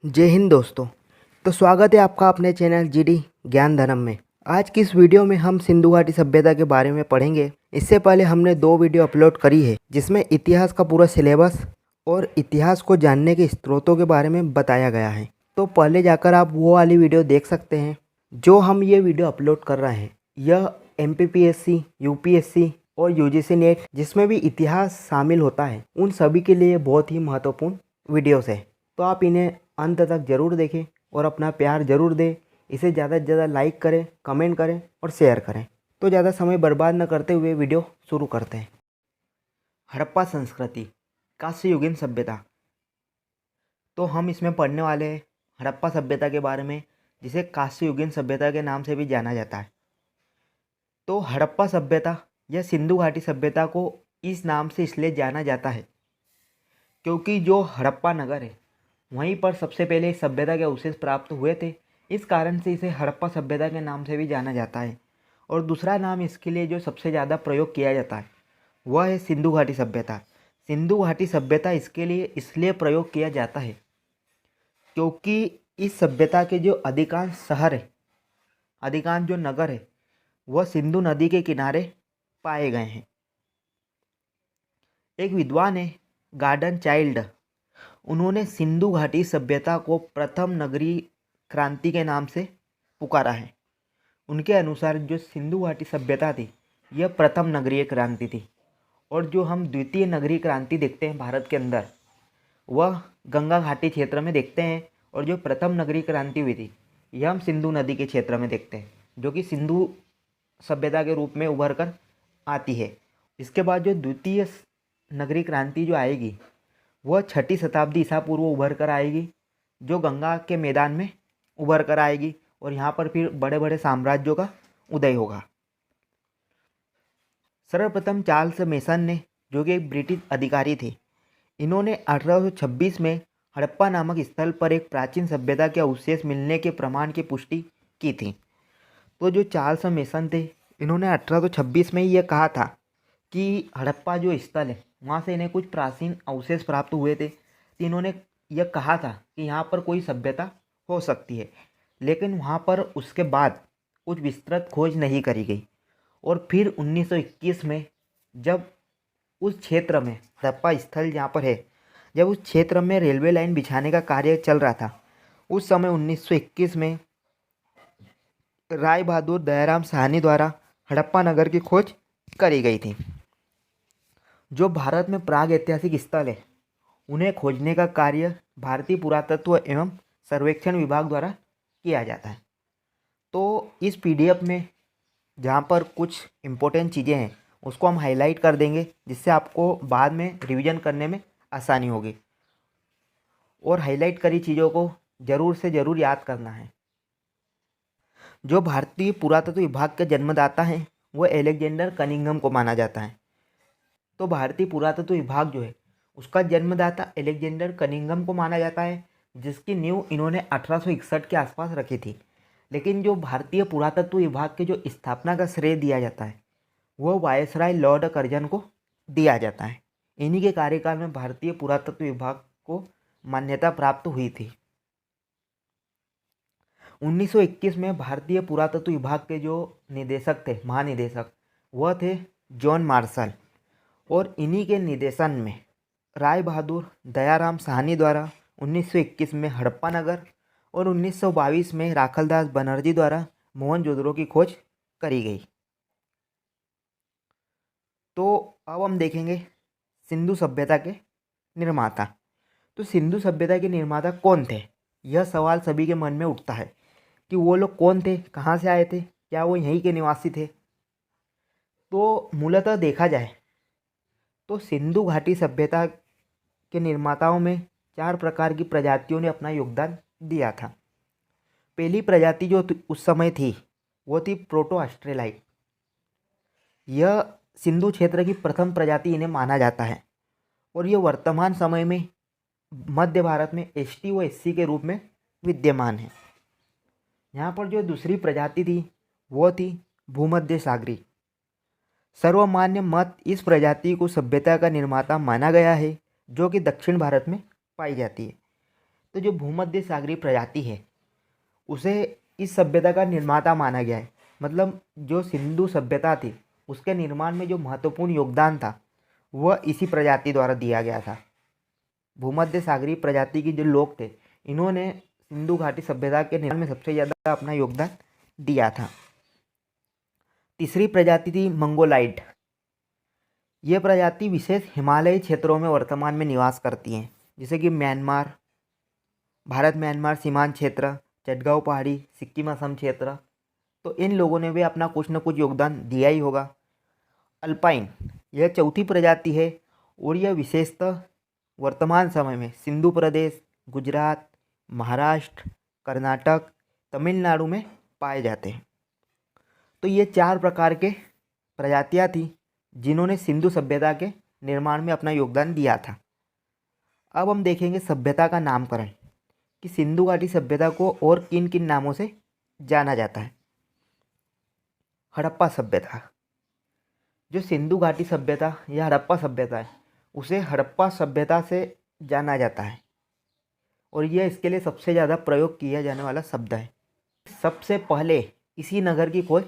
जय हिंद दोस्तों। तो स्वागत है आपका अपने चैनल जीडी ज्ञान धर्म में। आज की इस वीडियो में हम सिंधु घाटी सभ्यता के बारे में पढ़ेंगे। इससे पहले हमने 2 वीडियो अपलोड करी है जिसमें इतिहास का पूरा सिलेबस और इतिहास को जानने के स्रोतों के बारे में बताया गया है। तो पहले जाकर आप वो वाली वीडियो देख सकते हैं। जो हम ये वीडियो अपलोड कर रहे हैं यह MPPSC, UPSC और UGC नेट जिसमें भी इतिहास शामिल होता है उन सभी के लिए बहुत ही महत्वपूर्ण वीडियोस है। तो आप इन्हें अंत तक ज़रूर देखें और अपना प्यार ज़रूर दें। इसे ज़्यादा से ज़्यादा लाइक करें, कमेंट करें और शेयर करें। तो ज़्यादा समय बर्बाद न करते हुए वीडियो शुरू करते हैं। हड़प्पा संस्कृति, कांस्ययुगीन सभ्यता। तो हम इसमें पढ़ने वाले हैं हड़प्पा सभ्यता के बारे में, जिसे कांस्ययुगीन सभ्यता के नाम से भी जाना जाता है। तो हड़प्पा सभ्यता या सिंधु घाटी सभ्यता को इस नाम से इसलिए जाना जाता है क्योंकि जो हड़प्पा नगर है वहीं पर सबसे पहले इस सभ्यता के अवशेष प्राप्त हुए थे। इस कारण से इसे हड़प्पा सभ्यता के नाम से भी जाना जाता है। और दूसरा नाम इसके लिए जो सबसे ज़्यादा प्रयोग किया जाता है वह है सिंधु घाटी सभ्यता। सिंधु घाटी सभ्यता इसके लिए इसलिए प्रयोग किया जाता है क्योंकि इस सभ्यता के जो अधिकांश शहर है, अधिकांश जो नगर है वह सिंधु नदी के किनारे पाए गए हैं। एक विद्वान है गार्डन चाइल्ड, उन्होंने सिंधु घाटी सभ्यता को प्रथम नगरीय क्रांति के नाम से पुकारा है। उनके अनुसार जो सिंधु घाटी सभ्यता थी यह प्रथम नगरीय क्रांति थी और जो हम द्वितीय नगरीय क्रांति देखते हैं भारत के अंदर वह गंगा घाटी क्षेत्र में देखते हैं। और जो प्रथम नगरीय क्रांति हुई थी यह हम सिंधु नदी के क्षेत्र में देखते हैं, जो कि सिंधु सभ्यता के रूप में उभर कर आती है। इसके बाद जो द्वितीय नगरीय क्रांति जो आएगी वह 6ठी शताब्दी ईसा पूर्व उभर कर आएगी, जो गंगा के मैदान में उभर कर आएगी और यहाँ पर फिर बड़े बड़े साम्राज्यों का उदय होगा। सर्वप्रथम चार्ल्स मेसन ने, जो कि एक ब्रिटिश अधिकारी थे, इन्होंने 1826 में हड़प्पा नामक स्थल पर एक प्राचीन सभ्यता के अवशेष मिलने के प्रमाण की पुष्टि की थी। तो जो चार्ल्स मेसन थे इन्होंने 1826 में यह कहा था कि हड़प्पा जो स्थल है वहाँ से इन्हें कुछ प्राचीन अवशेष प्राप्त हुए थे। तो इन्होंने यह कहा था कि यहाँ पर कोई सभ्यता हो सकती है, लेकिन वहाँ पर उसके बाद कुछ विस्तृत खोज नहीं करी गई। और फिर 1921 में जब उस क्षेत्र में हड़प्पा स्थल जहाँ पर है, जब उस क्षेत्र में रेलवे लाइन बिछाने का कार्य चल रहा था, उस समय 1921 में राय बहादुर दयाराम साहनी द्वारा हड़प्पा नगर की खोज करी गई थी। जो भारत में प्राग ऐतिहासिक स्थल है उन्हें खोजने का कार्य भारतीय पुरातत्व एवं सर्वेक्षण विभाग द्वारा किया जाता है। तो इस PDF में जहाँ पर कुछ इम्पोर्टेंट चीज़ें हैं उसको हम हाईलाइट कर देंगे, जिससे आपको बाद में रिवीजन करने में आसानी होगी। और हाईलाइट करी चीज़ों को ज़रूर से ज़रूर याद करना है। जो भारतीय पुरातत्व विभाग के जन्मदाता हैं वह एलेक्जेंडर कनिंघम को माना जाता है। तो भारतीय पुरातत्व विभाग जो है उसका जन्मदाता एलेक्जेंडर कनिंघम को माना जाता है, जिसकी नींव इन्होंने 1861 के आसपास रखी थी। लेकिन जो भारतीय पुरातत्व विभाग के जो स्थापना का श्रेय दिया जाता है वह वायसराय लॉर्ड कर्जन को दिया जाता है। इन्हीं के कार्यकाल में भारतीय पुरातत्व विभाग को मान्यता प्राप्त हुई थी। 1921 में भारतीय पुरातत्व विभाग के जो निदेशक थे, महानिदेशक, वह थे जॉन मार्शल। और इन्हीं के निर्देशन में राय बहादुर दयाराम साहनी द्वारा 1921 में हड़प्पा नगर और 1922 में राखलदास बनर्जी द्वारा मोहनजोदड़ो की खोज करी गई। तो अब हम देखेंगे सिंधु सभ्यता के निर्माता। तो सिंधु सभ्यता के निर्माता कौन थे, यह सवाल सभी के मन में उठता है कि वो लोग कौन थे, कहाँ से आए थे, क्या वो यहीं के निवासी थे। तो मूलतः देखा जाए तो सिंधु घाटी सभ्यता के निर्माताओं में 4 प्रकार की प्रजातियों ने अपना योगदान दिया था। पहली प्रजाति जो उस समय थी वो थी प्रोटो ऑस्ट्रेलाइट। यह सिंधु क्षेत्र की प्रथम प्रजाति इन्हें माना जाता है और यह वर्तमान समय में मध्य भारत में ST व SC के रूप में विद्यमान है। यहाँ पर जो दूसरी प्रजाति थी वो थी भूमध्य सागरी। सर्वमान्य मत इस प्रजाति को सभ्यता का निर्माता माना गया है, जो कि दक्षिण भारत में पाई जाती है। तो जो भूमध्य सागरीय प्रजाति है उसे इस सभ्यता का निर्माता माना गया है। मतलब जो सिंधु सभ्यता थी उसके निर्माण में जो महत्वपूर्ण योगदान था वह इसी प्रजाति द्वारा दिया गया था। भूमध्य सागरीय प्रजाति के जो लोग थे इन्होंने सिंधु घाटी सभ्यता के निर्माण में सबसे ज़्यादा अपना योगदान दिया था। तीसरी प्रजाति थी मंगोलाइड। ये प्रजाति विशेष हिमालयी क्षेत्रों में वर्तमान में निवास करती हैं, जैसे कि म्यांमार, भारत म्यांमार सीमांत क्षेत्र, चटगांव पहाड़ी, सिक्किम असम क्षेत्र। तो इन लोगों ने भी अपना कुछ न कुछ योगदान दिया ही होगा। अल्पाइन यह चौथी प्रजाति है और यह विशेषतः वर्तमान समय में सिंधु प्रदेश, गुजरात, महाराष्ट्र, कर्नाटक, तमिलनाडु में पाए जाते हैं। तो ये 4 प्रकार के प्रजातियां थी जिन्होंने सिंधु सभ्यता के निर्माण में अपना योगदान दिया था। अब हम देखेंगे सभ्यता का नामकरण कि सिंधु घाटी सभ्यता को और किन किन नामों से जाना जाता है। हड़प्पा सभ्यता, जो सिंधु घाटी सभ्यता या हड़प्पा सभ्यता है उसे हड़प्पा सभ्यता से जाना जाता है और यह इसके लिए सबसे ज़्यादा प्रयोग किया जाने वाला शब्द है। सबसे पहले इसी नगर की खोज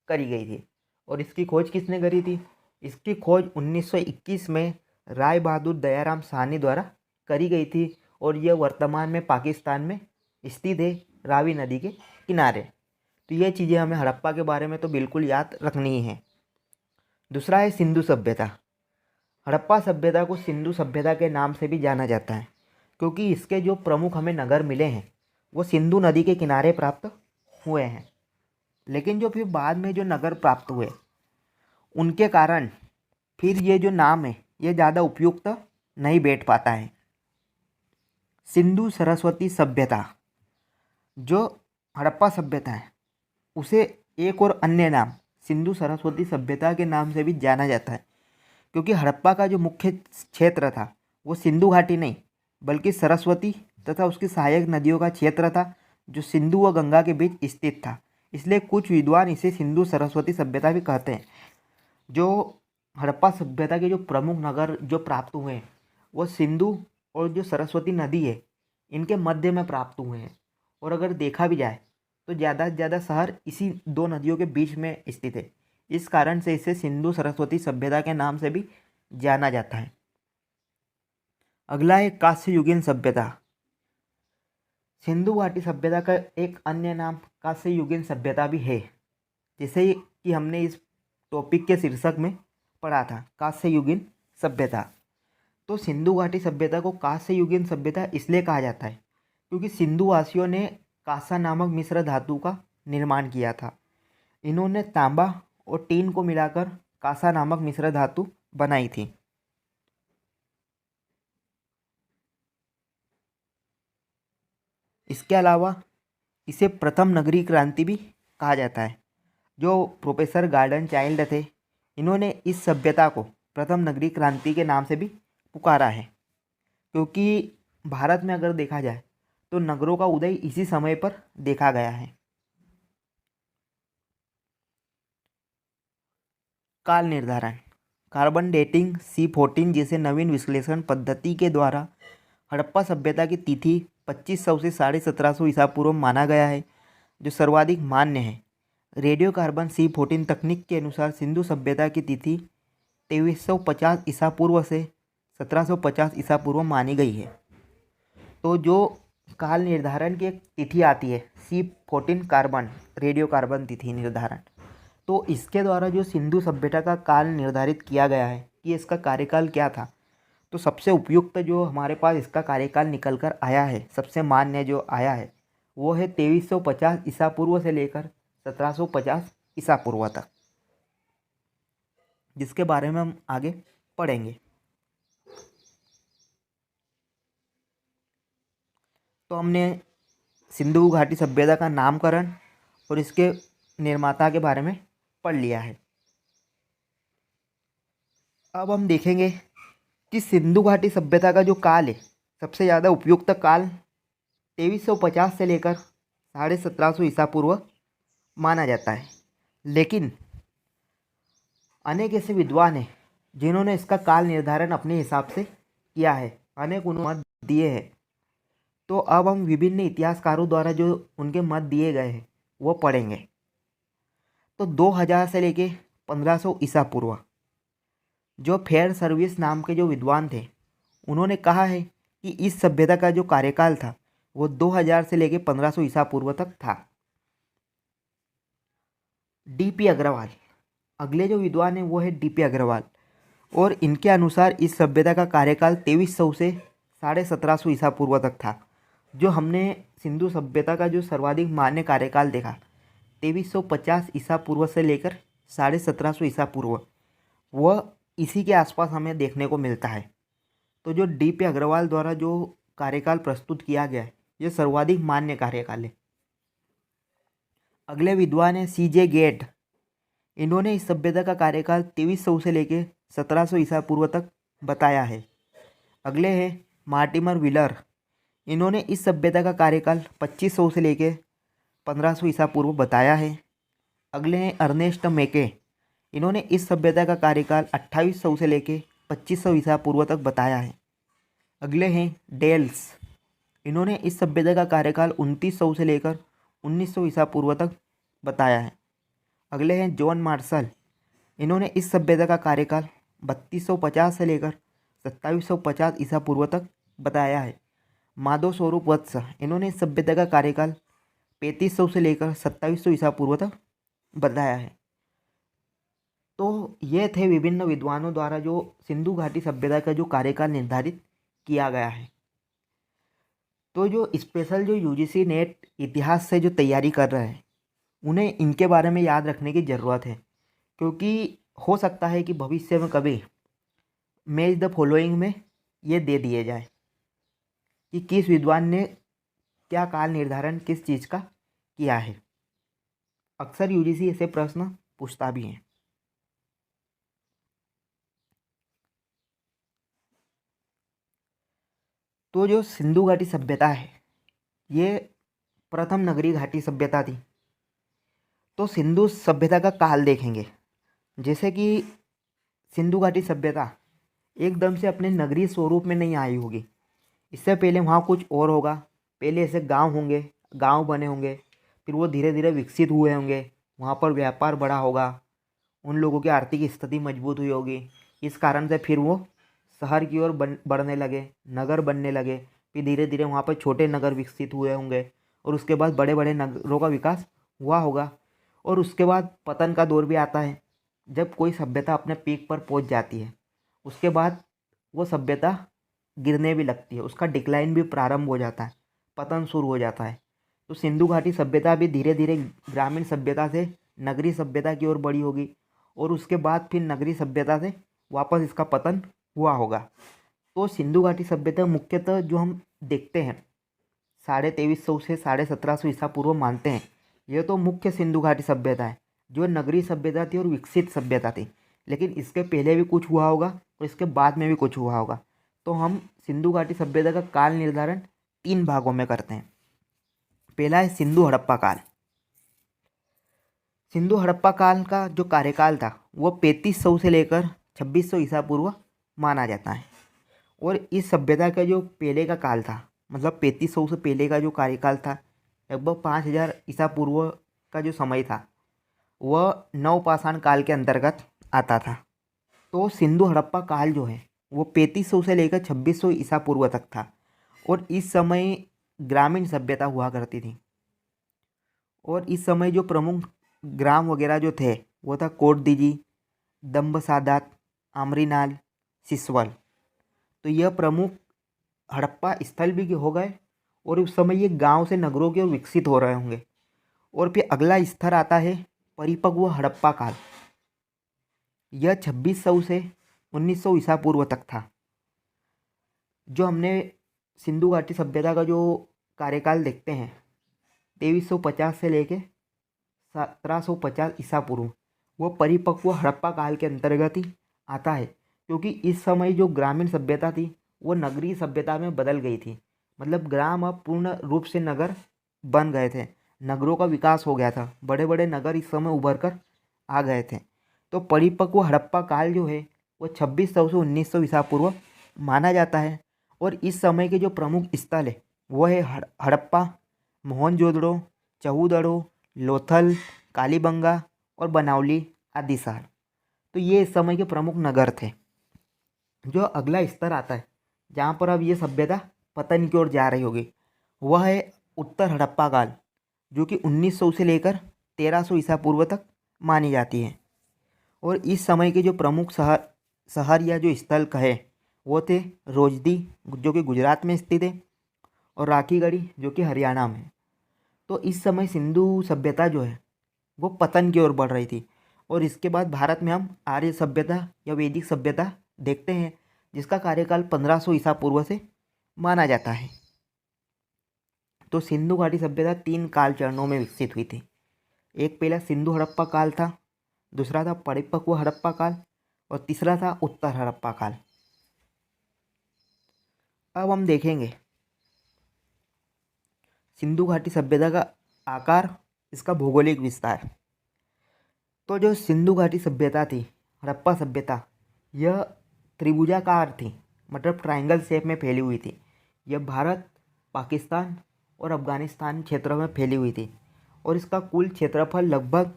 करी गई थी और इसकी खोज किसने करी थी? इसकी खोज 1921 में राय बहादुर दयाराम साहनी द्वारा करी गई थी और यह वर्तमान में पाकिस्तान में स्थित है, रावी नदी के किनारे। तो ये चीज़ें हमें हड़प्पा के बारे में तो बिल्कुल याद रखनी ही है। दूसरा है सिंधु सभ्यता। हड़प्पा सभ्यता को सिंधु सभ्यता के नाम से भी जाना जाता है क्योंकि इसके जो प्रमुख हमें नगर मिले हैं वो सिंधु नदी के किनारे प्राप्त हुए हैं। लेकिन जो फिर बाद में जो नगर प्राप्त हुए उनके कारण फिर ये जो नाम है ये ज़्यादा उपयुक्त नहीं बैठ पाता है। सिंधु सरस्वती सभ्यता, जो हड़प्पा सभ्यता है उसे एक और अन्य नाम सिंधु सरस्वती सभ्यता के नाम से भी जाना जाता है क्योंकि हड़प्पा का जो मुख्य क्षेत्र था वो सिंधु घाटी नहीं बल्कि सरस्वती तथा उसकी सहायक नदियों का क्षेत्र था जो सिंधु व गंगा के बीच स्थित था। इसलिए कुछ विद्वान इसे सिंधु सरस्वती सभ्यता भी कहते हैं। जो हड़प्पा सभ्यता के जो प्रमुख नगर जो प्राप्त हुए हैं वो सिंधु और जो सरस्वती नदी है इनके मध्य में प्राप्त हुए हैं और अगर देखा भी जाए तो ज़्यादा से ज़्यादा शहर इसी 2 नदियों के बीच में स्थित है। इस कारण से इसे सिंधु सरस्वती सभ्यता के नाम से भी जाना जाता है। अगला है कांस्ययुगीन सभ्यता। सिंधु घाटी सभ्यता का एक अन्य नाम कांस्ययुगीन सभ्यता भी है, जैसे कि हमने इस टॉपिक के शीर्षक में पढ़ा था कांस्ययुगीन सभ्यता। तो सिंधु घाटी सभ्यता को कांस्ययुगीन सभ्यता इसलिए कहा जाता है क्योंकि सिंधु वासियों ने कांसा नामक मिश्र धातु का निर्माण किया था। इन्होंने तांबा और टीन को मिलाकर कांसा नामक मिश्र धातु बनाई थी। इसके अलावा इसे प्रथम नगरीय क्रांति भी कहा जाता है। जो प्रोफेसर गार्डन चाइल्ड थे इन्होंने इस सभ्यता को प्रथम नगरीय क्रांति के नाम से भी पुकारा है क्योंकि भारत में अगर देखा जाए तो नगरों का उदय इसी समय पर देखा गया है। काल निर्धारण, कार्बन डेटिंग C14 जैसे नवीन विश्लेषण पद्धति के द्वारा हड़प्पा सभ्यता की तिथि 2500 से 1750 ईसा पूर्व माना गया है, जो सर्वाधिक मान्य है। रेडियो कार्बन C14 तकनीक के अनुसार सिंधु सभ्यता की तिथि 2350 ईसा पूर्व से 1750 ईसा पूर्व मानी गई है। तो जो काल निर्धारण की एक तिथि आती है C14 कार्बन रेडियो कार्बन तिथि निर्धारण, तो इसके द्वारा जो सिंधु सभ्यता का काल निर्धारित किया गया है कि इसका कार्यकाल क्या था, तो सबसे उपयुक्त जो हमारे पास इसका कार्यकाल निकल कर आया है, सबसे मान्य जो आया है वो है 2350 ईसा पूर्व से लेकर 1750 ईसा पूर्व तक, जिसके बारे में हम आगे पढ़ेंगे। तो हमने सिंधु घाटी सभ्यता का नामकरण और इसके निर्माता के बारे में पढ़ लिया है। अब हम देखेंगे कि सिंधु घाटी सभ्यता का जो काल है सबसे ज़्यादा उपयुक्त काल 2350 से लेकर 1750 ईसा पूर्व माना जाता है। लेकिन अनेक ऐसे विद्वान हैं जिन्होंने इसका काल निर्धारण अपने हिसाब से किया है, अनेक उन्होंने मत दिए हैं। तो अब हम विभिन्न इतिहासकारों द्वारा जो उनके मत दिए गए हैं वो पढ़ेंगे। तो 2000 से लेके 1500 ईसा पूर्व जो फेयर सर्विस नाम के जो विद्वान थे उन्होंने कहा है कि इस सभ्यता का जो कार्यकाल था वो 2000 से लेके 1500 ईसा पूर्व तक था। डीपी अग्रवाल अगले जो विद्वान है वो है डीपी अग्रवाल, और इनके अनुसार इस सभ्यता का कार्यकाल 2300 से 1750 ईसा पूर्व तक था। जो हमने सिंधु सभ्यता का जो सर्वाधिक मान्य कार्यकाल देखा 2350 ईसा पूर्व से लेकर 1750 ईसा पूर्व, वह इसी के आसपास हमें देखने को मिलता है। तो जो डीपी अग्रवाल द्वारा जो कार्यकाल प्रस्तुत किया गया है ये सर्वाधिक मान्य कार्यकाल है। अगले विद्वान है सीजे गेट। इन्होंने इस सभ्यता का कार्यकाल 2300 से लेके 1700 ईसा पूर्व तक बताया है। अगले हैं मार्टिमर व्हीलर। इन्होंने इस सभ्यता का कार्यकाल 2500 से लेके 1500 ईसा पूर्व बताया है। अगले हैं अर्नेस्ट मेके। इन्होंने इस सभ्यता का कार्यकाल 2800 से लेके 2500 ईसा पूर्व तक बताया है। अगले हैं डेल्स। इन्होंने इस सभ्यता का कार्यकाल 2900 से लेकर 1900 ईसा पूर्व तक बताया है। अगले हैं जॉन मार्शल। इन्होंने इस सभ्यता का कार्यकाल 3250 से लेकर 2750 ईसा पूर्व तक बताया है। माधव स्वरूप वत्स। इन्होंने इस सभ्यता का कार्यकाल 3500 से लेकर 2700 ईसा पूर्व तक बताया है। तो ये थे विभिन्न विद्वानों द्वारा जो सिंधु घाटी सभ्यता का जो कार्यकाल निर्धारित किया गया है। तो जो स्पेशल जो यूजीसी नेट इतिहास से जो तैयारी कर रहे हैं उन्हें इनके बारे में याद रखने की ज़रूरत है, क्योंकि हो सकता है कि भविष्य में कभी मैच द फॉलोइंग में ये दे दिए जाए कि किस विद्वान ने क्या काल निर्धारण किस चीज़ का किया है। अक्सर यूजीसी ऐसे प्रश्न पूछता भी है। तो जो सिंधु घाटी सभ्यता है ये प्रथम नगरीय घाटी सभ्यता थी। तो सिंधु सभ्यता का काल देखेंगे, जैसे कि सिंधु घाटी सभ्यता एकदम से अपने नगरीय स्वरूप में नहीं आई होगी। इससे पहले वहाँ कुछ और होगा। पहले ऐसे गांव होंगे, गांव बने होंगे, फिर वो धीरे धीरे विकसित हुए होंगे। वहाँ पर व्यापार बढ़ा होगा, उन लोगों की आर्थिक स्थिति मजबूत हुई होगी। इस कारण से फिर वो शहर की ओर बढ़ने लगे, नगर बनने लगे। फिर धीरे धीरे वहाँ पर छोटे नगर विकसित हुए होंगे और उसके बाद बड़े बड़े नगरों का विकास हुआ होगा। और उसके बाद पतन का दौर भी आता है। जब कोई सभ्यता अपने पीक पर पहुँच जाती है उसके बाद वो सभ्यता गिरने भी लगती है, उसका डिक्लाइन भी प्रारंभ हो जाता है, पतन शुरू हो जाता है। तो सिंधु घाटी सभ्यता भी धीरे धीरे ग्रामीण सभ्यता से नगरीय सभ्यता की ओर बढ़ी होगी और उसके बाद फिर नगरीय सभ्यता से वापस इसका पतन हुआ होगा। तो सिंधु घाटी सभ्यता मुख्यतः जो हम देखते हैं 2350 से 1750 ईसा पूर्व मानते हैं, ये तो मुख्य सिंधु घाटी सभ्यता है जो नगरीय सभ्यता थी और विकसित सभ्यता थी। लेकिन इसके पहले भी कुछ हुआ होगा और इसके बाद में भी कुछ हुआ होगा। तो हम सिंधु घाटी सभ्यता का काल निर्धारण 3 भागों में करते हैं। पहला है सिंधु हड़प्पा काल। सिंधु हड़प्पा काल का जो कार्यकाल था वो 3500 से लेकर 2600 ईसा पूर्व माना जाता है। और इस सभ्यता का जो पहले का काल था, मतलब 3500 से पहले का जो कार्यकाल था, लगभग 5000 ईसा पूर्व का जो समय था वह नवपाषाण काल के अंतर्गत आता था। तो सिंधु हड़प्पा काल जो है वो 3500 से लेकर 2600 ईसा पूर्व तक था। और इस समय ग्रामीण सभ्यता हुआ करती थी। और इस समय जो प्रमुख ग्राम वगैरह जो थे वो था कोटदीजी, दम्बसादात, आमरीनाल, सिसवल। तो यह प्रमुख हड़प्पा स्थल भी हो गए और उस समय ये गांव से नगरों के ओर विकसित हो रहे होंगे। और फिर अगला स्तर आता है परिपक्व हड़प्पा काल। यह 2600 से 1900 ईसा पूर्व तक था। जो हमने सिंधु घाटी सभ्यता का जो कार्यकाल देखते हैं 2350 से लेके 1750 ईसा पूर्व, वो परिपक्व हड़प्पा काल के अंतर्गत ही आता है। क्योंकि इस समय जो ग्रामीण सभ्यता थी वो नगरीय सभ्यता में बदल गई थी। मतलब ग्राम अब पूर्ण रूप से नगर बन गए थे, नगरों का विकास हो गया था, बड़े बड़े नगर इस समय उभर कर आ गए थे। तो परिपक्व हड़प्पा काल जो है वो 2600 से 1900 ईसा पूर्व माना जाता है। और इस समय के जो प्रमुख स्थल है वो है हड़प्पा, मोहनजोदड़ो, चहूदड़ो, लोथल, कालीबंगा और बनावली आदि शहर। तो ये इस समय के प्रमुख नगर थे। जो अगला स्तर आता है जहाँ पर अब ये सभ्यता पतन की ओर जा रही होगी, वह है उत्तर हड़प्पा काल, जो कि 1900 से लेकर 1300 ईसा पूर्व तक मानी जाती है। और इस समय के जो प्रमुख शहर या जो स्थल कहे वो थे रोजदी, जो कि गुजरात में स्थित है, और राखीगढ़ी, जो कि हरियाणा में। तो इस समय सिंधु सभ्यता जो है वो पतन की ओर बढ़ रही थी। और इसके बाद भारत में हम आर्य सभ्यता या वैदिक सभ्यता देखते हैं, जिसका कार्यकाल 1500 ईसा पूर्व से माना जाता है। तो सिंधु घाटी सभ्यता 3 काल चरणों में विकसित हुई थी। एक पहला सिंधु हड़प्पा काल था, दूसरा था परिपक्व हड़प्पा काल, और तीसरा था उत्तर हड़प्पा काल। अब हम देखेंगे सिंधु घाटी सभ्यता का आकार, इसका भौगोलिक विस्तार। तो जो सिंधु घाटी सभ्यता थी, हड़प्पा सभ्यता, यह त्रिभुजाकार थी, मतलब ट्रायंगल शेप में फैली हुई थी। यह भारत, पाकिस्तान और अफगानिस्तान क्षेत्र में फैली हुई थी। और इसका कुल क्षेत्रफल लगभग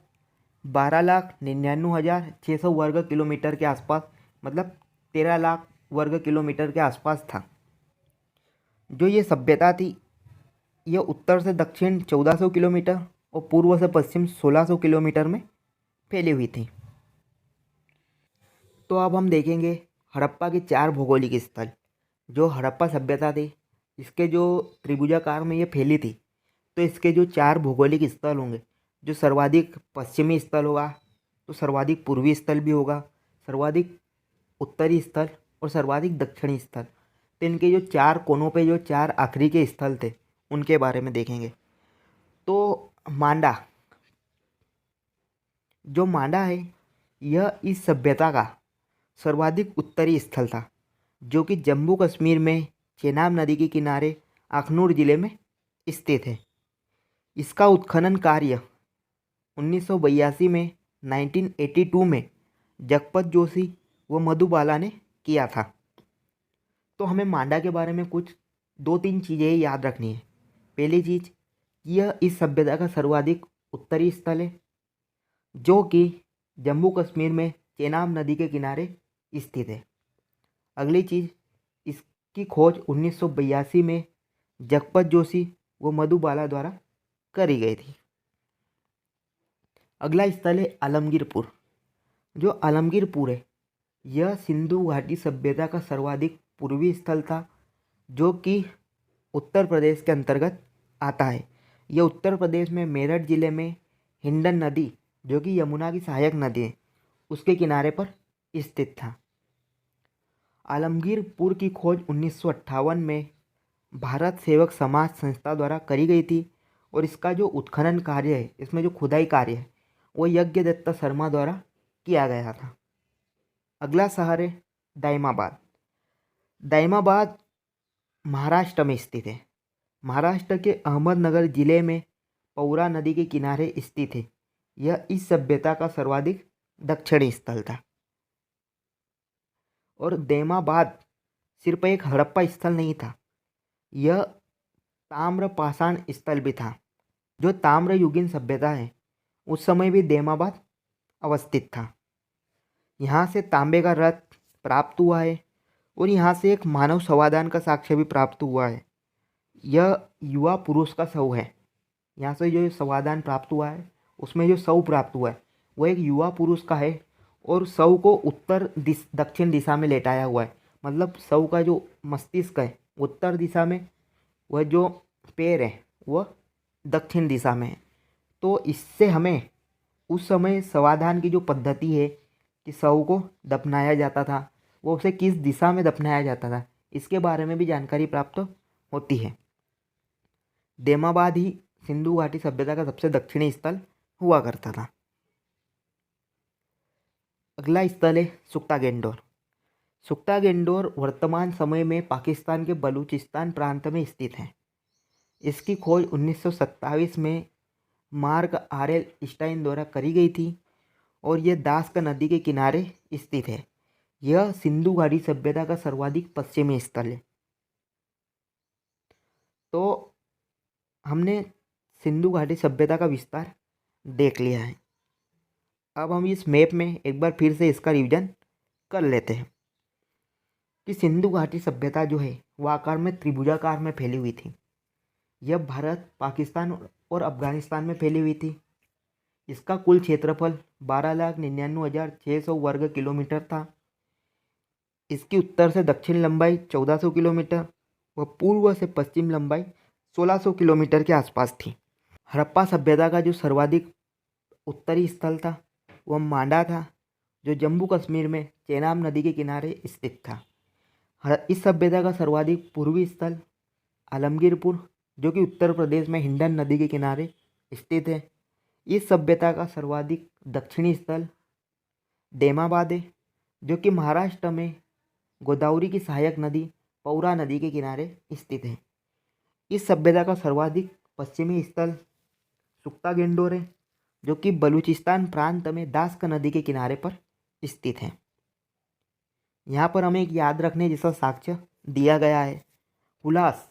12,99,600 वर्ग किलोमीटर के आसपास, मतलब 13 लाख वर्ग किलोमीटर के आसपास था। जो ये सभ्यता थी, यह उत्तर से दक्षिण 1400 किलोमीटर और पूर्व से पश्चिम 1600 किलोमीटर में फैली हुई थी। तो अब हम देखेंगे हड़प्पा के 4 भौगोलिक स्थल। जो हड़प्पा सभ्यता थी, इसके जो त्रिभुजाकार में ये फैली थी, तो इसके जो 4 भौगोलिक स्थल होंगे, जो सर्वाधिक पश्चिमी स्थल होगा, तो सर्वाधिक पूर्वी स्थल भी होगा, सर्वाधिक उत्तरी स्थल और सर्वाधिक दक्षिणी स्थल। तो इनके जो 4 कोनों पे जो 4 आखिरी के स्थल थे, उनके बारे में देखेंगे। तो मांडा, जो मांडा है, यह इस सभ्यता का सर्वाधिक उत्तरी स्थल था, जो कि जम्मू कश्मीर में चेनाब नदी के किनारे अखनूर जिले में स्थित है। इसका उत्खनन कार्य 1982 में 1982 में जगपत जोशी व मधुबाला ने किया था। तो हमें मांडा के बारे में कुछ 2-3 चीज़ें याद रखनी है। पहली चीज़, यह इस सभ्यता का सर्वाधिक उत्तरी स्थल है, जो कि जम्मू कश्मीर में चेनाब नदी के किनारे स्थित है। अगली चीज़, इसकी खोज 1982 में जगपत जोशी व मधुबाला द्वारा करी गई थी। अगला स्थल है आलमगीरपुर। जो आलमगीरपुर है, यह सिंधु घाटी सभ्यता का सर्वाधिक पूर्वी स्थल था, जो कि उत्तर प्रदेश के अंतर्गत आता है। यह उत्तर प्रदेश में मेरठ जिले में हिंडन नदी, जो कि यमुना की सहायक नदी है, उसके किनारे पर स्थित था। आलमगीरपुर की खोज 1958 में भारत सेवक समाज संस्था द्वारा करी गई थी। और इसका जो उत्खनन कार्य है, इसमें जो खुदाई कार्य है, वो यज्ञदत्त शर्मा द्वारा किया गया था। अगला शहर है दाइमाबाद। दाइमाबाद महाराष्ट्र में स्थित है। महाराष्ट्र के अहमदनगर जिले में पौरा नदी के किनारे स्थित है। यह इस सभ्यता का सर्वाधिक दक्षिणी स्थल था। और दैमाबाद सिर्फ एक हड़प्पा स्थल नहीं था, यह ताम्र पाषाण स्थल भी था। जो ताम्र युगीन सभ्यता है, उस समय भी दैमाबाद अवस्थित था। यहाँ से तांबे का रथ प्राप्त हुआ है, और यहाँ से एक मानव समाधान का साक्ष्य भी प्राप्त हुआ है। यह युवा पुरुष का शव है। यहाँ से जो समाधान प्राप्त हुआ है, उसमें जो शव प्राप्त हुआ है, वह एक युवा पुरुष का है, और शव को दक्षिण दिशा में लेटाया हुआ है। मतलब शव का जो मस्तिष्क है उत्तर दिशा में, वह जो पैर है वह दक्षिण दिशा में है। तो इससे हमें उस समय समाधान की जो पद्धति है कि शव को दफनाया जाता था, वो उसे किस दिशा में दफनाया जाता था, इसके बारे में भी जानकारी प्राप्त होती है। दैमाबाद ही सिंधु घाटी सभ्यता का सबसे दक्षिणी स्थल हुआ करता था। अगला स्थल है सुक्ता गेंडोर। सुक्ता गेंडोर वर्तमान समय में पाकिस्तान के बलूचिस्तान प्रांत में स्थित है। इसकी खोज 1927 में मार्क आर.एल. स्टाइन द्वारा करी गई थी, और यह दास्क नदी के किनारे स्थित है। यह सिंधु घाटी सभ्यता का सर्वाधिक पश्चिमी स्थल है। तो हमने सिंधु घाटी सभ्यता का विस्तार देख लिया है। अब हम इस मैप में एक बार फिर से इसका रिवीजन कर लेते हैं कि सिंधु घाटी सभ्यता जो है वह आकार में त्रिभुजाकार में फैली हुई थी। यह भारत, पाकिस्तान और अफगानिस्तान में फैली हुई थी। इसका कुल क्षेत्रफल 12,99,600 वर्ग किलोमीटर था। इसकी उत्तर से दक्षिण लंबाई 1400 किलोमीटर व पूर्व से पश्चिम लंबाई 1600 किलोमीटर के आसपास थी। हड़प्पा सभ्यता का जो सर्वाधिक उत्तरी स्थल था वह मांडा था, जो जम्मू कश्मीर में चेनाब नदी के किनारे स्थित था। इस सभ्यता का सर्वाधिक पूर्वी स्थल आलमगीरपुर, जो कि उत्तर प्रदेश में हिंडन नदी के किनारे स्थित है। इस सभ्यता का सर्वाधिक दक्षिणी स्थल देमाबाद है, जो कि महाराष्ट्र में गोदावरी की सहायक नदी पौरा नदी के किनारे स्थित है। इस सभ्यता का सर्वाधिक पश्चिमी स्थल सुक्ता गेंडोर है, जो कि बलूचिस्तान प्रांत में दास्क नदी के किनारे पर स्थित है। यहाँ पर हमें एक याद रखने जैसा साक्ष्य दिया गया है। हुलास,